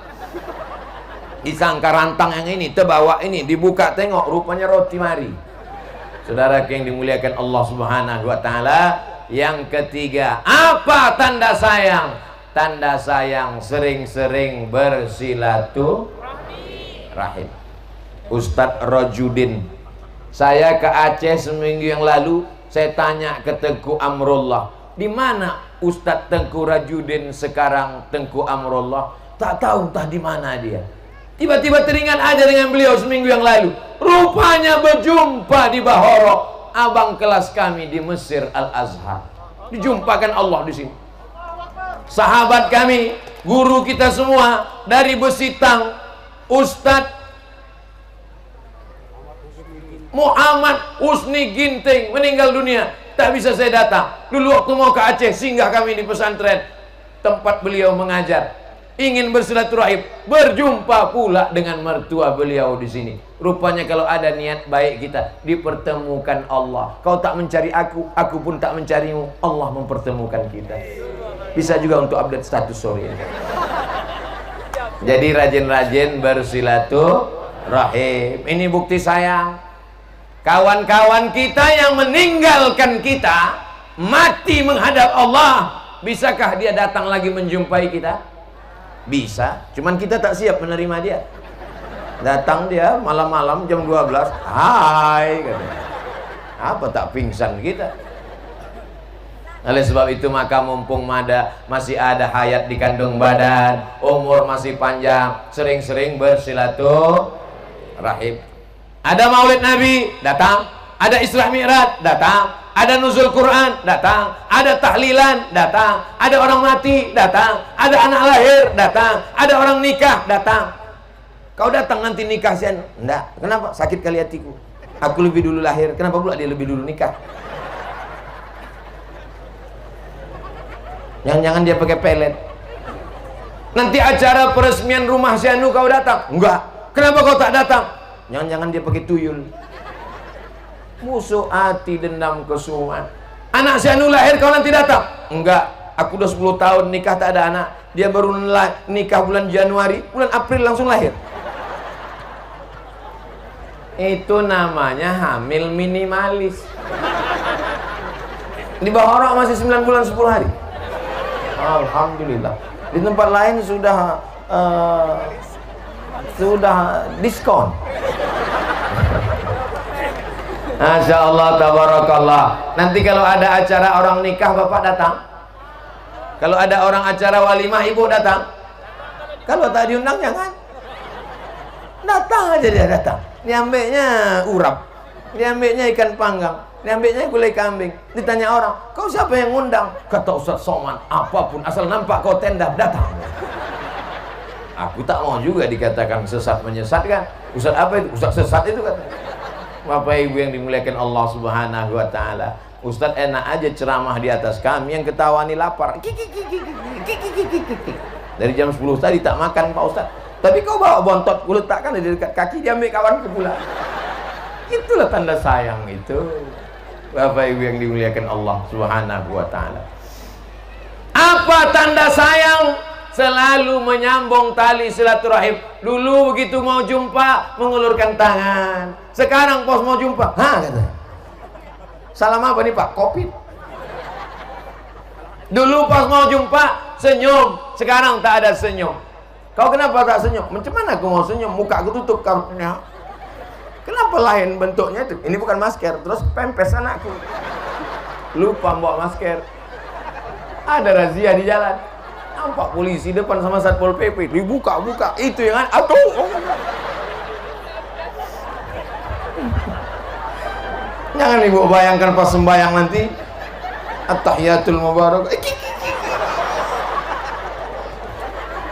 disangka rantang yang ini terbawa ini, dibuka tengok rupanya roti mari. Saudara yang dimuliakan Allah Subhanahu wa ta'ala, yang ketiga, apa tanda sayang? Tanda sayang sering-sering bersilaturahim. Ustadz Rajudin, saya ke Aceh seminggu yang lalu, saya tanya ke Tengku Amrullah, di mana Ustadz Tengku Rajudin sekarang? Tengku Amrullah tak tahu entah di mana dia. Tiba-tiba teringat aja dengan beliau seminggu yang lalu. Rupanya berjumpa di Bahoro, abang kelas kami di Mesir Al-Azhar. Dijumpakan Allah di sini. Sahabat kami, guru kita semua dari Besitang, Ustadz Muhammad Husni Ginting meninggal dunia. Tak bisa saya datang. Dulu waktu mau ke Aceh, singgah kami di pesantren tempat beliau mengajar. Ingin bersilaturahim, berjumpa pula dengan mertua beliau di sini. Rupanya kalau ada niat baik kita, dipertemukan Allah. Kau tak mencari aku pun tak mencarimu. Allah mempertemukan kita. Bisa juga untuk update status story. Jadi rajin-rajin bersilaturahim. Ini bukti sayang. Kawan-kawan kita yang meninggalkan kita, mati menghadap Allah, bisakah dia datang lagi menjumpai kita? Bisa, cuman kita tak siap menerima dia. Datang dia malam-malam jam 12, hai katanya. Apa tak pingsan kita? Oleh sebab itu maka mumpung masih ada hayat di kandung badan, umur masih panjang, sering-sering bersilaturahim. Ada maulid Nabi, datang. Ada Isra Mi'raj, datang. Ada nuzul Quran, datang. Ada tahlilan, datang. Ada orang mati, datang. Ada anak lahir, datang. Ada orang nikah, datang. Kau datang nanti nikah sih? Enggak. Kenapa? Sakit kali hatiku. Aku lebih dulu lahir. Kenapa pula dia lebih dulu nikah? Jangan-jangan dia pakai pelet. Nanti acara peresmian rumah Sianu kau datang? Enggak. Kenapa kau tak datang? Jangan-jangan dia pakai tuyul. Musuh hati, dendam, kesumat. Anak Sianu lahir, kau nanti datang? Enggak. Aku udah 10 tahun nikah tak ada anak. Dia baru nikah bulan Januari, bulan April langsung lahir. Itu namanya hamil minimalis. Di Bahoro masih 9 bulan 10 hari. Alhamdulillah. Di tempat lain sudah diskon. Masya Allah, tabarakallah. Nanti kalau ada acara orang nikah, Bapak datang? Kalau ada orang acara walimah, Ibu datang? Kalau tak diundang, jangan. Datang aja, dia datang. Diambilnya urap, diambilnya ikan panggang, diambilnya gulai kambing. Ditanya orang, kau siapa yang ngundang? Kata Ustaz Somad, apapun asal nampak kau tenda, datang. Aku tak mau juga dikatakan sesat menyesatkan. Ustaz apa itu? Ustaz sesat itu kan. Bapak Ibu yang dimuliakan Allah Subhanahu wa taala. Ustaz enak aja ceramah di atas kami, yang ketawa nih lapar. Dari jam 10 tadi tak makan Pak Ustaz. Tapi kau bawa bontot, ku letakkan di dekat kaki, dia ambil kawan ke pula. Itulah tanda sayang itu. Bapak Ibu yang dimuliakan Allah Subhanahu wa taala. Apa tanda sayang? Selalu menyambung tali silaturahim. Dulu begitu mau jumpa mengulurkan tangan. Sekarang pos mau jumpa, kata. Salam apa nih Pak? Kopi. Dulu pas mau jumpa senyum, sekarang tak ada senyum. Kau kenapa tak senyum? Macam mana aku mau senyum? Muka aku tutup kartunya. Kenapa lain bentuknya itu? Ini bukan masker, terus pempes anakku. Lupa bawa masker. Ada razia di jalan. Nampak polisi depan sama Satpol PP, dibuka-buka, itu yang atau jangan Ibu bayangkan pas sembahyang nanti at-tahiyatul mubarak.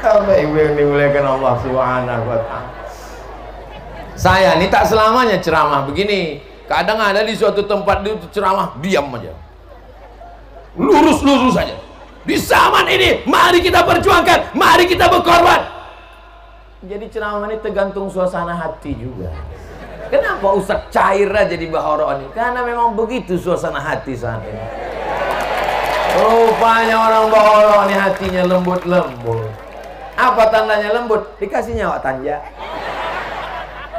Bapak Ibu yang dimuliakan Allah Subhanahu wa taala. Saya ini tak selamanya ceramah begini. Kadang ada di suatu tempat itu ceramah diam aja. Lurus-lurus saja. Di zaman ini, mari kita perjuangkan, mari kita berkorban. Jadi ceramah ini tergantung suasana hati juga. Kenapa Ustaz cair aja di Bahoro ini? Karena memang begitu suasana hati saat ini. Rupanya orang Bahoro ini hatinya lembut-lembut. Apa tandanya lembut? Dikasih nyawa tanja.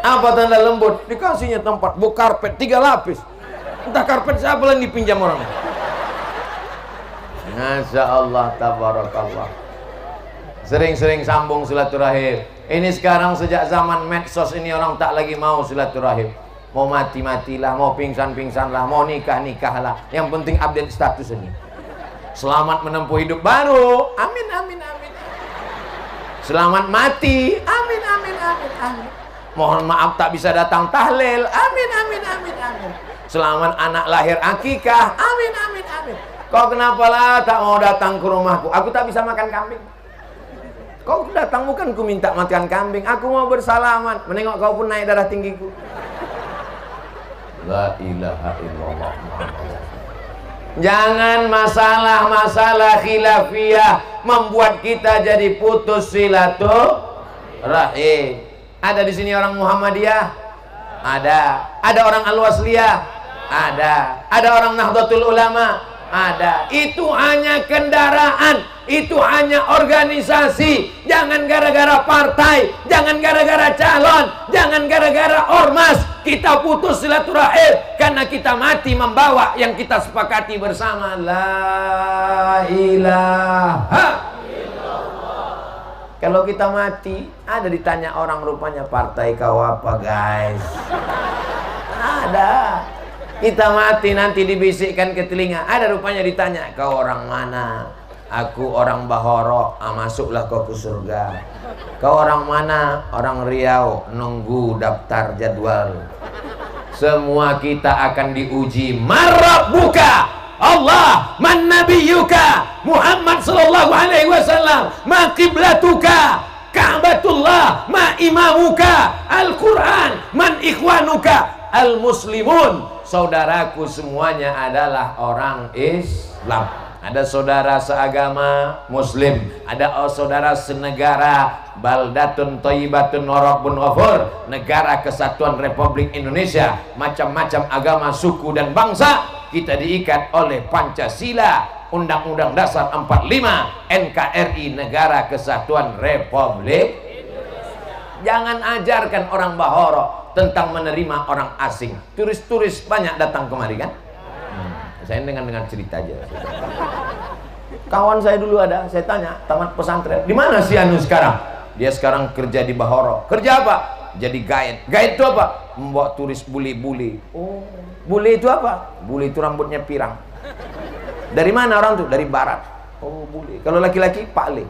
Apa tanda lembut? Dikasihnya tempat karpet 3 lapis. Entah karpet siapa yang dipinjam orang. Masya Allah, tabarakallah. Sering-sering sambung silaturahim. Ini sekarang sejak zaman medsos ini orang tak lagi mau silaturahim. Mau mati-matilah, mau pingsan-pingsanlah, mau nikah-nikahlah. Yang penting update status ini. Selamat menempuh hidup baru. Amin, amin, amin. Selamat mati. Amin, amin, amin, amin. Mohon maaf tak bisa datang tahlil. Amin, amin, amin, amin. Selamat anak lahir akikah. Amin, amin, amin. Kau kenapa lah tak mau datang ke rumahku? Aku tak bisa makan kambing. Kau datang bukan ku minta makan kambing. Aku mau bersalaman, menengok kau pun naik darah tinggiku. La ilaha illallah. Jangan masalah-masalah khilafiyah membuat kita jadi putus silaturahim. Ada di sini orang Muhammadiyah? Ada. Ada orang Al-Wasliyah? Ada. Ada orang Nahdlatul Ulama? Ada. Itu hanya kendaraan, itu hanya organisasi. Jangan gara-gara partai, jangan gara-gara calon, jangan gara-gara ormas kita putus silaturahim karena kita mati membawa yang kita sepakati bersama. La ilaha illallah. Kalau kita mati, ada ditanya orang rupanya, partai kau apa guys? Ada. Kita mati nanti dibisikkan ke telinga. Ada rupanya ditanya, kau orang mana? Aku orang Bahoro. Masuklah kau ke surga. Kau orang mana? Orang Riau. Nunggu daftar jadwal. Semua kita akan diuji. Marabbuka Allah, man nabiyuka Muhammad sallallahu alaihi wasallam, ma qiblatuka Ka'batullah, ma imamuka Al-Quran, man ikhwanuka Al-Muslimun. Saudaraku semuanya adalah orang Islam. Ada saudara seagama Muslim, ada saudara senegara, baldatun thayyibatun wa rabbun ghafur, negara kesatuan Republik Indonesia, macam-macam agama, suku dan bangsa. Kita diikat oleh Pancasila, Undang-Undang Dasar 45, NKRI, Negara Kesatuan Republik Indonesia. Jangan ajarkan orang Bahoro tentang menerima orang asing. Turis-turis banyak datang kemari kan? Saya dengan cerita aja. Kawan saya dulu ada, saya tanya, tamat pesantren. Di mana si Anu sekarang? Dia sekarang kerja di Bahoro. Kerja apa? Jadi guide. Guide itu apa? Membawa turis buli-buli. Oh, Bule itu apa? Bule itu rambutnya pirang. Dari mana orang tuh? Dari barat. Oh, bule. Kalau laki-laki, Pak Le.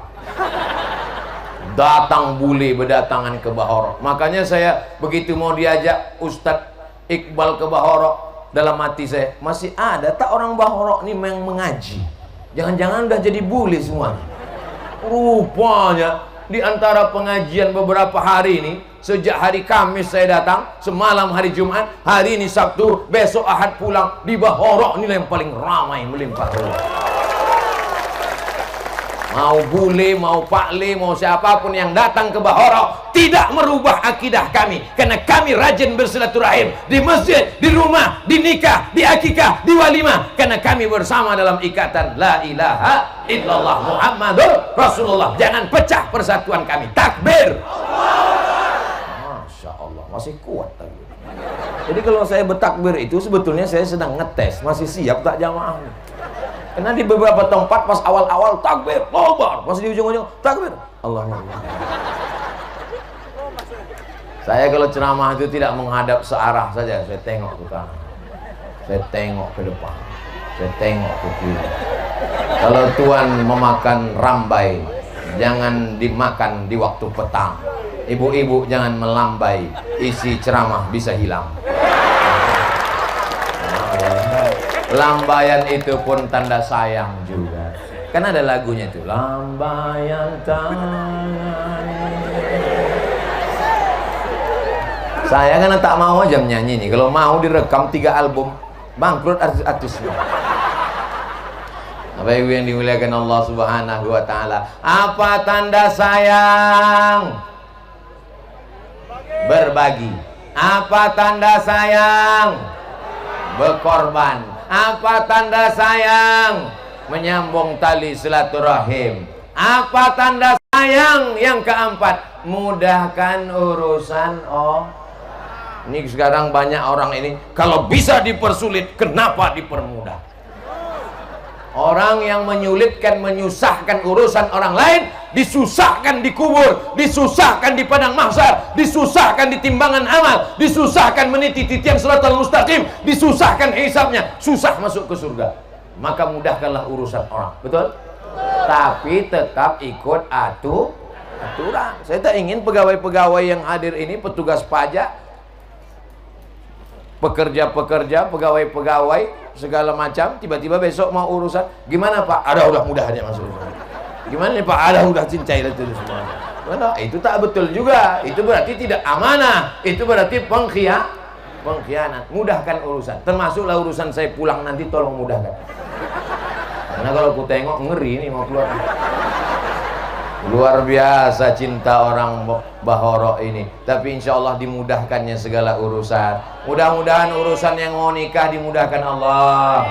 Datang bule berdatangan ke Bahoro. Makanya saya begitu mau diajak Ustadz Iqbal ke Bahoro, dalam hati saya, masih ada tak orang Bahoro ini yang mengaji? Jangan-jangan udah jadi bule semua. Rupanya di antara pengajian beberapa hari ini, sejak hari Kamis saya datang, semalam hari Jumat, hari ini Sabtu, besok Ahad pulang, di Bahoro ini yang paling ramai melimpah ruah. Mau bule, mau Pak Le, mau siapapun yang datang ke Bahoro tidak merubah akidah kami, karena kami rajin bersilaturahim di masjid, di rumah, di nikah, di akikah, di walimah, karena kami bersama dalam ikatan la ilaha illallah Muhammadur Rasulullah. Jangan pecah persatuan kami. Takbir. Masya Allah, masih kuat tadi. Jadi kalau saya bertakbir itu sebetulnya saya sedang ngetes masih siap tak jamaah. Karena di beberapa tempat pas awal-awal takbir, Allahu, pas di ujung-ujung takbir, Allahu Akbar. Saya kalau ceramah itu tidak menghadap searah saja, saya tengok ke kanan, saya tengok ke depan, saya tengok ke kiri. Kalau Tuhan memakan rambai, jangan dimakan di waktu petang. Ibu-ibu jangan melambai, isi ceramah bisa hilang. Lambaian itu pun tanda sayang juga. Kan ada lagunya itu, lambaian tangan. Saya kan tak mau aja menyanyi nih. Kalau mau direkam 3 album, bangkrut artis-artisnya. Apa ibu yang dimuliakan Allah Subhanahu wa taala? Apa tanda sayang? Berbagi. Apa tanda sayang? Berkorban. Apa tanda sayang? Menyambung tali silaturahim. Apa tanda sayang yang keempat? Mudahkan urusan Ini sekarang banyak orang ini, kalau bisa dipersulit, kenapa dipermudah? Orang yang menyulitkan, menyusahkan urusan orang lain, disusahkan di kubur, disusahkan di padang mahsyar, disusahkan di timbangan amal, disusahkan meniti titian siratal mustaqim, disusahkan hisabnya, susah masuk ke surga. Maka mudahkanlah urusan orang, betul? Tapi tetap ikut aturan. Saya tak ingin pegawai-pegawai yang hadir ini, petugas pajak, pekerja-pekerja, pegawai-pegawai segala macam, tiba-tiba besok mau urusan, gimana Pak? Ada udah mudahnya masuk. Gimana nih Pak? Ada udah cincai itu semua. Mana? Itu tak betul juga. Itu berarti tidak amanah. Itu berarti pengkhianat. Mudahkan urusan. Termasuklah urusan saya pulang nanti, tolong mudahkan. Karena kalau aku tengok ngeri nih mau keluar. Luar biasa cinta orang Bahoro ini. Tapi insya Allah dimudahkannya segala urusan. Mudah-mudahan urusan yang mau nikah dimudahkan Allah.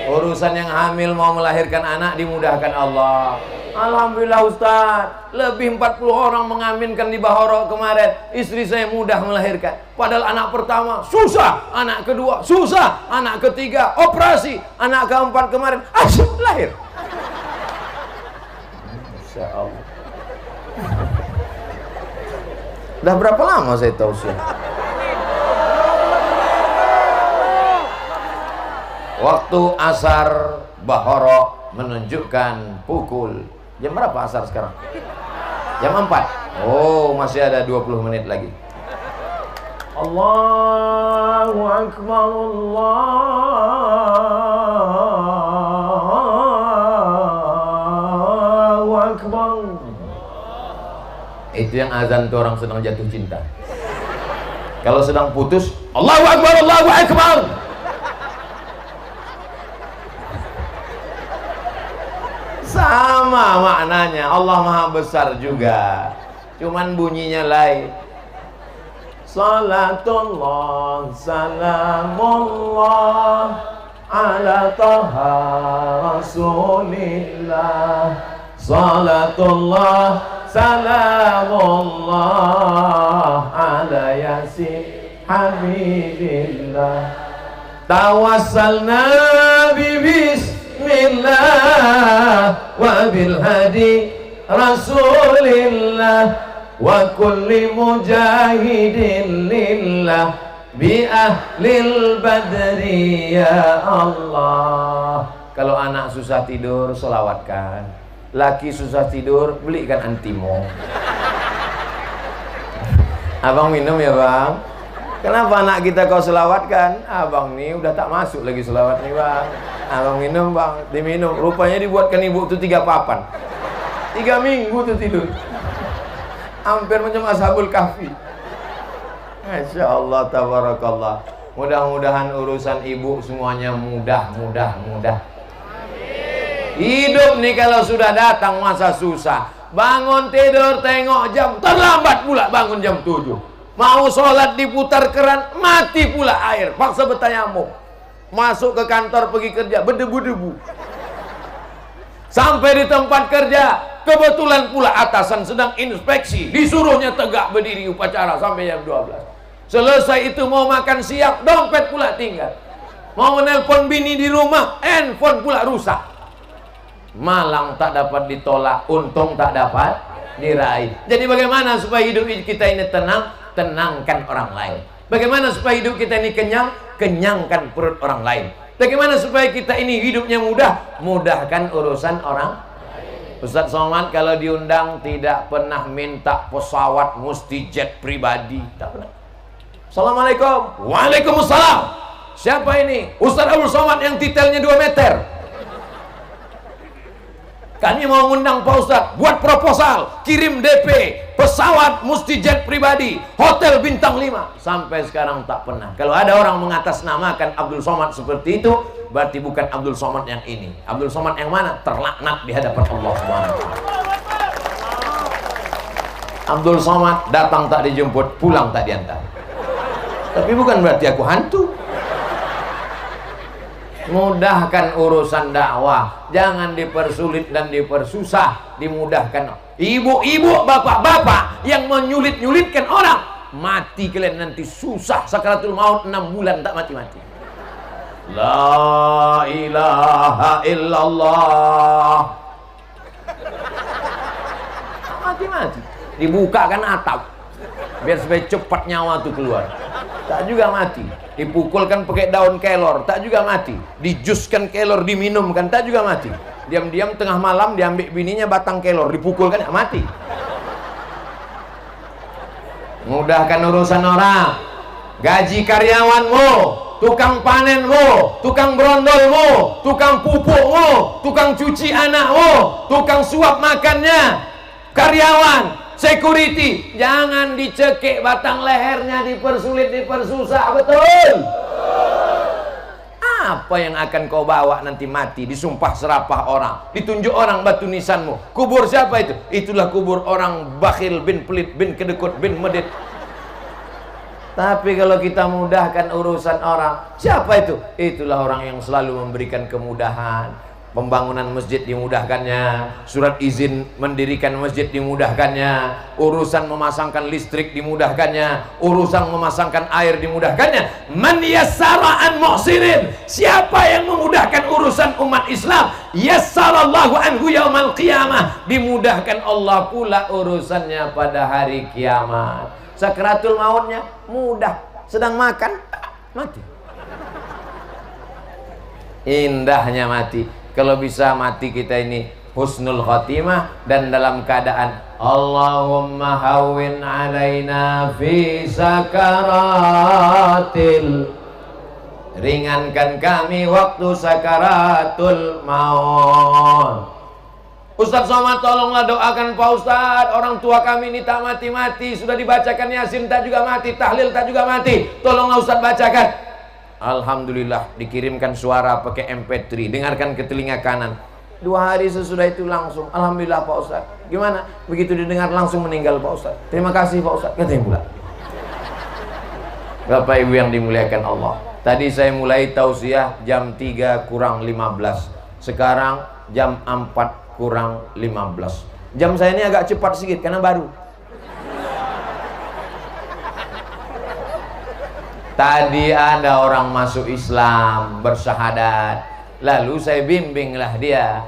Urusan yang hamil mau melahirkan anak dimudahkan Allah. Alhamdulillah Ustaz, lebih 40 orang mengaminkan di Bahoro kemarin. Istri saya mudah melahirkan. Padahal anak pertama susah, anak kedua susah, anak ketiga operasi, anak keempat kemarin asyik lahir. Insya Allah. Udah berapa lama saya tausiah? Waktu asar Bahoro menunjukkan pukul, jam berapa asar sekarang? Jam 4. Oh, masih ada 20 menit lagi. Allahu Akbar, Allahu Akbar. Itu yang azan tuh orang sedang jatuh cinta. Kalau sedang putus, Allahu Akbar, Allahu Akbar. Sama maknanya, Allah Maha Besar juga, cuman bunyinya lain. Salatullah, salamullah ala taha rasulillah. Salatullah, salamullah ala yasin habibillah. Tawassalna bismillah wa bil hadi rasulillah wa kulli mujahidin lillah bi ahlil badri ya Allah. Kalau anak susah tidur, selawatkan. Laki susah tidur, belikan antimo. Abang minum ya bang. Kenapa anak kita kau selawatkan? Abang nih udah tak masuk lagi selawat nih bang. Abang minum bang, diminum. Rupanya dibuatkan ibu tuh 3 papan. 3 minggu tuh tidur. Hampir macam Ashabul Kahfi. Masya Allah, tabarakallah. Mudah-mudahan urusan ibu semuanya mudah. Hidup nih kalau sudah datang masa susah, bangun tidur tengok jam, terlambat pula bangun jam 7. Mau sholat diputar keran, mati pula air, paksa bertayamum. Masuk ke kantor pergi kerja, berdebu-debu. Sampai di tempat kerja, kebetulan pula atasan sedang inspeksi, disuruhnya tegak berdiri upacara sampai jam 12. Selesai itu mau makan siang, dompet pula tinggal. Mau menelpon bini di rumah, handphone pula rusak. Malang tak dapat ditolak, untung tak dapat diraih. Jadi bagaimana supaya hidup kita ini tenang? Tenangkan orang lain. Bagaimana supaya hidup kita ini kenyang? Kenyangkan perut orang lain. Bagaimana supaya kita ini hidupnya mudah? Mudahkan urusan orang. Ustaz Somad kalau diundang tidak pernah minta pesawat mesti jet pribadi. Tak pernah. Assalamualaikum. Waalaikumsalam. Siapa ini? Ustaz Abdul Somad yang titelnya 2 meter. Kami mau ngundang Pak Ustaz, buat proposal, kirim DP, pesawat mesti jet pribadi, hotel bintang 5. Sampai sekarang tak pernah. Kalau ada orang mengatasnamakan Abdul Somad seperti itu, berarti bukan Abdul Somad yang ini. Abdul Somad yang mana? Terlaknat di hadapan Allah Subhanahu wa taala. Abdul Somad datang tak dijemput, pulang tak diantar. Tapi bukan berarti aku hantu. Mudahkan urusan dakwah, jangan dipersulit dan dipersusah, dimudahkan. Ibu-ibu, bapak-bapak yang menyulit-nyulitkan orang, mati kalian nanti susah sakaratul maut 6 bulan tak mati-mati. La ilaha illallah. Mati-mati. Dibukakan atap biar supaya cepat nyawa tuh keluar. Tak juga mati. Dipukulkan pakai daun kelor, tak juga mati. Dijuskan kelor, diminumkan, tak juga mati. Diam-diam tengah malam diambil bininya batang kelor, dipukulkan, mati. Mudahkan urusan orang. Gaji karyawanmu, tukang panenmu, tukang brondolmu, tukang pupukmu, tukang cuci anakmu, tukang suap makannya, karyawan, security, jangan dicekik batang lehernya, dipersulit, dipersusah, betul? Apa yang akan kau bawa nanti mati, disumpah serapah orang, ditunjuk orang batu nisanmu. Kubur siapa itu? Itulah kubur orang bakhil bin pelit bin kedekut bin medit. Tapi kalau kita mudahkan urusan orang, siapa itu? Itulah orang yang selalu memberikan kemudahan. Pembangunan masjid dimudahkannya, surat izin mendirikan masjid dimudahkannya, urusan memasangkan listrik dimudahkannya, urusan memasangkan air dimudahkannya. Man yassara an muhsinin, siapa yang memudahkan urusan umat Islam, yassarallahu anhu yaumal qiyamah, dimudahkan Allah pula urusannya pada hari kiamat. Sakratul mautnya mudah, sedang makan mati. Indahnya mati. Kalau bisa mati kita ini husnul khatimah dan dalam keadaan Allahumma hawwin alaina fi sakaratil, ringankan kami waktu sakaratul maut. Ustaz Somad tolonglah doakan Pak Ustaz, orang tua kami ini tak mati-mati, sudah dibacakan Yasin tak juga mati, tahlil tak juga mati, tolonglah Ustaz bacakan. Alhamdulillah dikirimkan suara pakai MP3, dengarkan ke telinga kanan. 2 hari sesudah itu langsung, alhamdulillah Pak Ustaz. Gimana? Begitu didengar langsung meninggal Pak Ustaz. Terima kasih Pak Ustaz, katanya pula. Bapak Ibu yang dimuliakan Allah, tadi saya mulai tausiah jam 3 kurang 15. Sekarang jam 4 kurang 15. Jam saya ini agak cepat sedikit karena baru. Tadi ada orang masuk Islam, bersyahadat, lalu saya bimbinglah dia.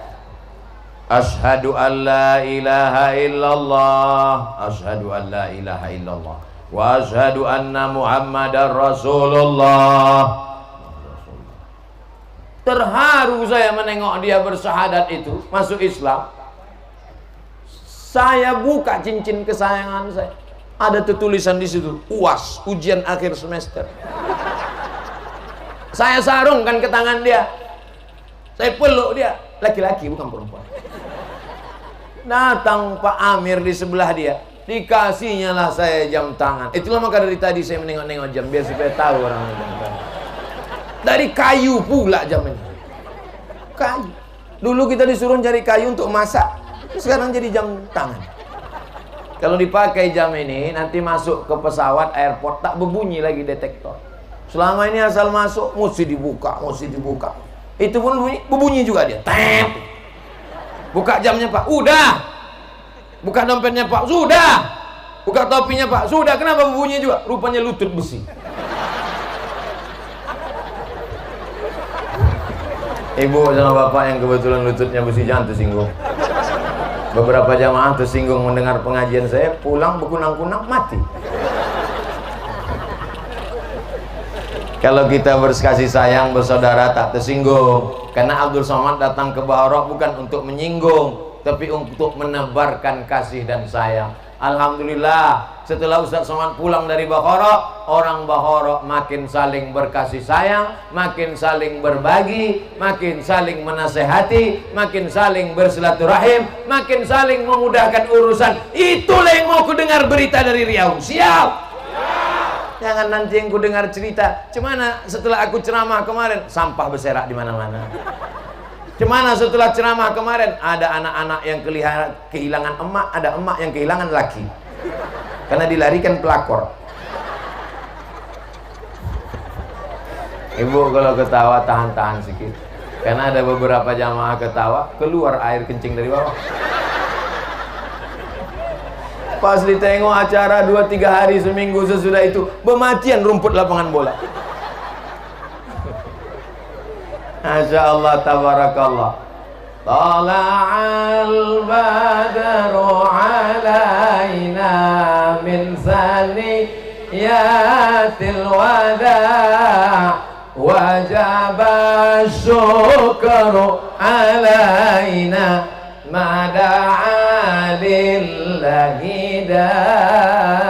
Asyhadu an la ilaha illallah, asyhadu an la ilaha illallah, wa asyhadu anna Muhammadar Rasulullah. Terharu saya menengok dia bersyahadat itu, masuk Islam. Saya buka cincin kesayangan saya. Ada tulisan di situ, UAS, ujian akhir semester. Saya sarungkan ke tangan dia. Saya peluk dia, laki-laki bukan perempuan. Datang Pak Amir di sebelah dia, dikasihnya lah saya jam tangan. Itulah maka dari tadi saya menengok-nengok jam biar supaya tahu orang jam tangan. Dari kayu pula jam ini. Kayu. Dulu kita disuruh cari kayu untuk masak, sekarang jadi jam tangan. Kalau dipakai jam ini, nanti masuk ke pesawat airport tak berbunyi lagi detektor. Selama ini asal masuk mesti dibuka, mesti dibuka. Itu pun berbunyi juga dia. Tep. Buka jamnya Pak, udah. Buka dompetnya Pak, sudah. Buka topinya Pak, sudah. Kenapa berbunyi juga? Rupanya lutut besi. Ibu sama bapak yang kebetulan lututnya besi jangan tersinggung. Beberapa jamaah tersinggung mendengar pengajian saya, pulang berkunang-kunang mati. Kalau kita berkasih sayang bersaudara tak tersinggung. Karena Abdul Somad datang ke Bahorok bukan untuk menyinggung, tapi untuk menebarkan kasih dan sayang. Alhamdulillah, setelah Ustaz Somad pulang dari Bahorok, orang Bahorok makin saling berkasih sayang, makin saling berbagi, makin saling menasehati, makin saling bersilaturahim, makin saling memudahkan urusan. Itulah yang mau ku dengar berita dari Riau. Siap? Jangan nanti yang ku dengar cerita, cemana setelah aku ceramah kemarin, sampah berserak di mana-mana. Cemana setelah ceramah kemarin, ada anak-anak yang kehilangan emak, ada emak yang kehilangan laki. Karena dilarikan pelakor. Ibu kalau ketawa tahan-tahan sedikit. Karena ada beberapa jamaah ketawa, keluar air kencing dari bawah. Pas ditengok acara 2-3 hari seminggu sesudah itu, bermatian rumput lapangan bola. Masya Allah, tabarakallah. Tala'al badru alaina min saniyatil wada' wajaba syukru alaina mada'a lillahi da'.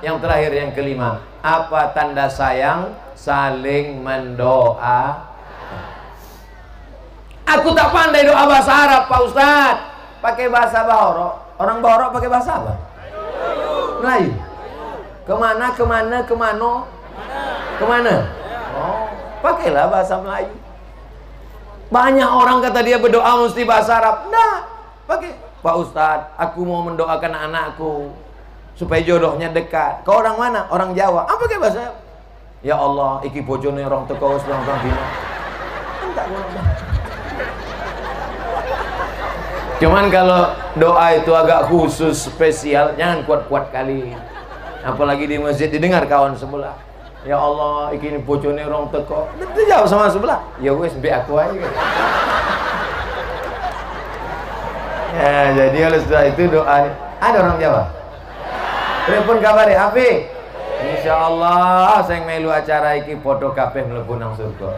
Yang terakhir, yang kelima, apa tanda sayang? Saling mendoa. Aku tak pandai doa bahasa Arab Pak Ustadz, pakai bahasa Bahorok. Orang Bahorok pakai bahasa apa? Melayu. Kemana, kemana, kemano, kemana? Oh, pakailah bahasa Melayu. Banyak orang kata dia berdoa mesti bahasa Arab. Nah, pakai Pak Ustadz, aku mau mendoakan anakku supaya jodohnya dekat. Kau orang mana? Orang Jawa. Apa pakai bahasa Arab? Ya Allah, iki bojone orang teko wis orang dina. Enggak ngono. Cuman kalau doa itu agak khusus spesial, jangan kuat-kuat kali. Apalagi di masjid didengar kawan sebelah. Ya Allah, iki ini bojone orang teko. Itu jawab sama sebelah. Ya wis mbek aku aja. Ya, jadi oleh sebab itu doa. Ada orang Jawa? Telepon kabare Hafiz. Insyaallah saya melu acara iki podo kabeh mlebu nang surga.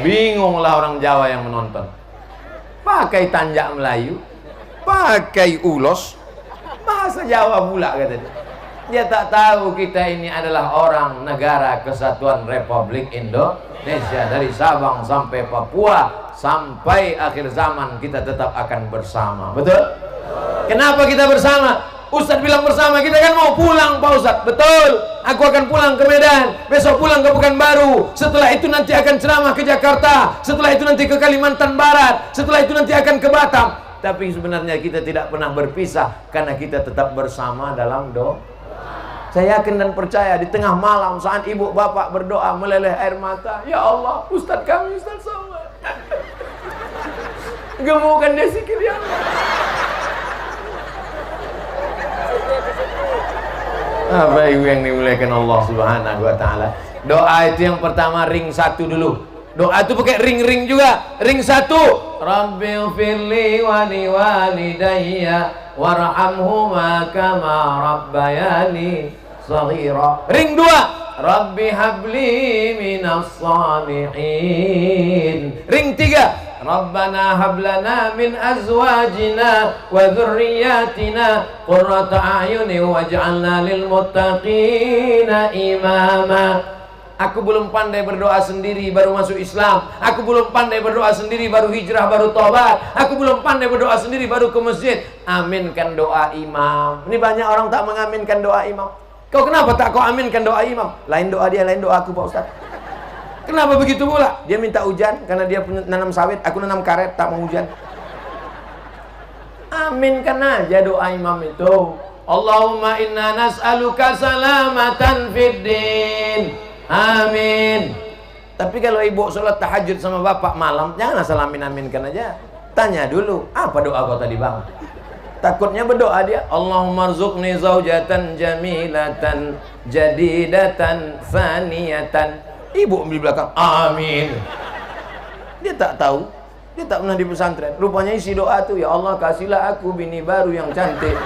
Bingunglah orang Jawa yang menonton. Pakai tanjak Melayu, pakai ulos, bahasa Jawa pula kata dia. Dia tak tahu kita ini adalah orang negara Kesatuan Republik Indonesia. Dari Sabang sampai Papua, sampai akhir zaman kita tetap akan bersama. Betul? Kenapa kita bersama? Ustadz bilang bersama, kita kan mau pulang Pak Ustadz. Betul, aku akan pulang ke Medan, besok pulang ke Pekanbaru, setelah itu nanti akan ceramah ke Jakarta, setelah itu nanti ke Kalimantan Barat, setelah itu nanti akan ke Batam. Tapi sebenarnya kita tidak pernah berpisah, karena kita tetap bersama dalam doa. Saya yakin dan percaya di tengah malam saat ibu bapak berdoa meleleh air mata, ya Allah, Ustadz kami, Ustadz Somad, gemukkan dia sikit ya Allah. Apa ibu yang dimuliakan Allah Subhanahu wa ta'ala. Doa itu yang pertama ring 1 dulu. Doa itu pakai ring-ring juga. Ring 1, Rabbil firli wa liwalidayya warhamhuma kama rabbayani shaghira. Ring 2, Rabbi habli minas salihin. Ring 3, Rabbana hablana min azwajina wa dhurriyyatina qurrata a'yuni waj'alna lil muttaqina imama. Aku belum pandai berdoa sendiri baru masuk Islam. Aku belum pandai berdoa sendiri baru hijrah, baru tobat. Aku belum pandai berdoa sendiri baru ke masjid. Aminkan doa imam. Ini banyak orang tak mengaminkan doa imam. Kau kenapa tak kau aminkan doa imam? Lain doa dia, lain doa aku, Pak Ustaz. Kenapa begitu pula? Dia minta hujan karena dia punya nanam sawit, aku nanam karet, tak mau hujan. Aminkan aja doa imam itu. Allahumma inna nas'aluka salamatan fid din. Amin. Tapi kalau ibu sholat tahajud sama bapak malam, jangan asal amin-aminkan aja. Tanya dulu, apa doa kau tadi bang? Takutnya berdoa dia, Allahumma rzuqni zaujatan jamilatan jadidatan faniyatan. Ibu di belakang, amin. Dia tak tahu, dia tak pernah di pesantren. Rupanya isi doa tuh, ya Allah kasihlah aku bini baru yang cantik.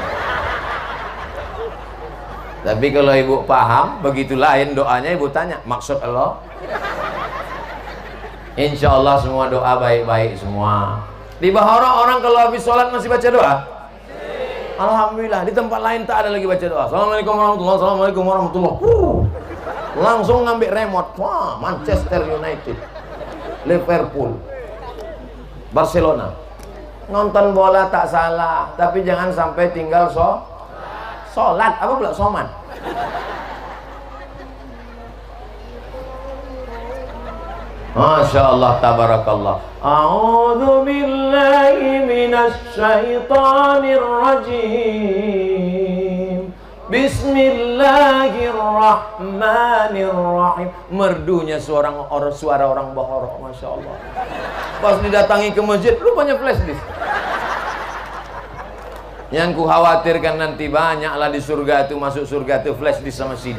Tapi kalau ibu paham, begitu lain doanya, ibu tanya, maksud Allah? Insya Allah semua doa baik-baik semua. Di Bahara orang kalau habis sholat masih baca doa? Alhamdulillah. Di tempat lain tak ada lagi baca doa. Assalamualaikum warahmatullahi wabarakatuh. Assalamualaikum warahmatullahi wabarakatuh. Langsung ngambil remote. Wah, Manchester United, Liverpool, Barcelona. Nonton bola tak salah, tapi jangan sampai tinggal sholat. Apa pula soman? Masya Allah, tabarakallah. A'udzu billahi minasy syaithanir rajim. Bismillahirrahmanirrahim. Merdunya suara orang Bahara, Masya Allah. Pas didatangi ke masjid, rupanya flash disk. Yang ku khawatirkan nanti banyaklah di surga itu, masuk surga itu flash disk sama CD.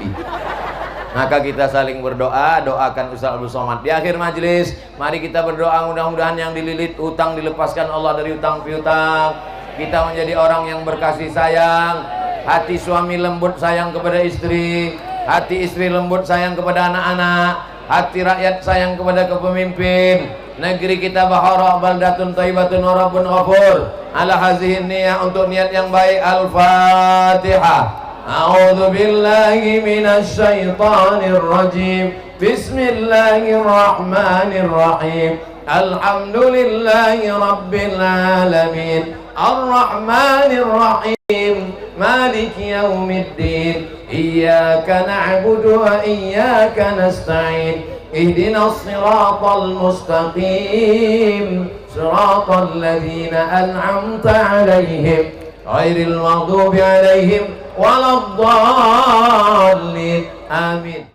Maka kita saling berdoa, doakan Ustaz Abdul Somad. Di akhir majelis, mari kita berdoa mudah-mudahan yang dililit hutang dilepaskan Allah dari hutang piutang. Kita menjadi orang yang berkasih sayang. Hati suami lembut sayang kepada istri, hati istri lembut sayang kepada anak-anak, hati rakyat sayang kepada kepemimpin. Negeri kita Bahara baldatun thayyibatun wa rabbun ghafur. Ala hazihin niyah, untuk niat yang baik. Al-Fatihah. A'udzu billahi minasy syaithanir rajim. Bismillahirrahmanirrahim. Alhamdulillahi rabbil alamin. Ar-Rahmanir Rahim. Maliki yaumiddin. Iyyaka na'budu wa iyyaka nasta'in. Ihdinas siratal mustaqim. Siratal ladzina an'amta 'alaihim ghairil maghdubi 'alaihim waladdallin. Amin.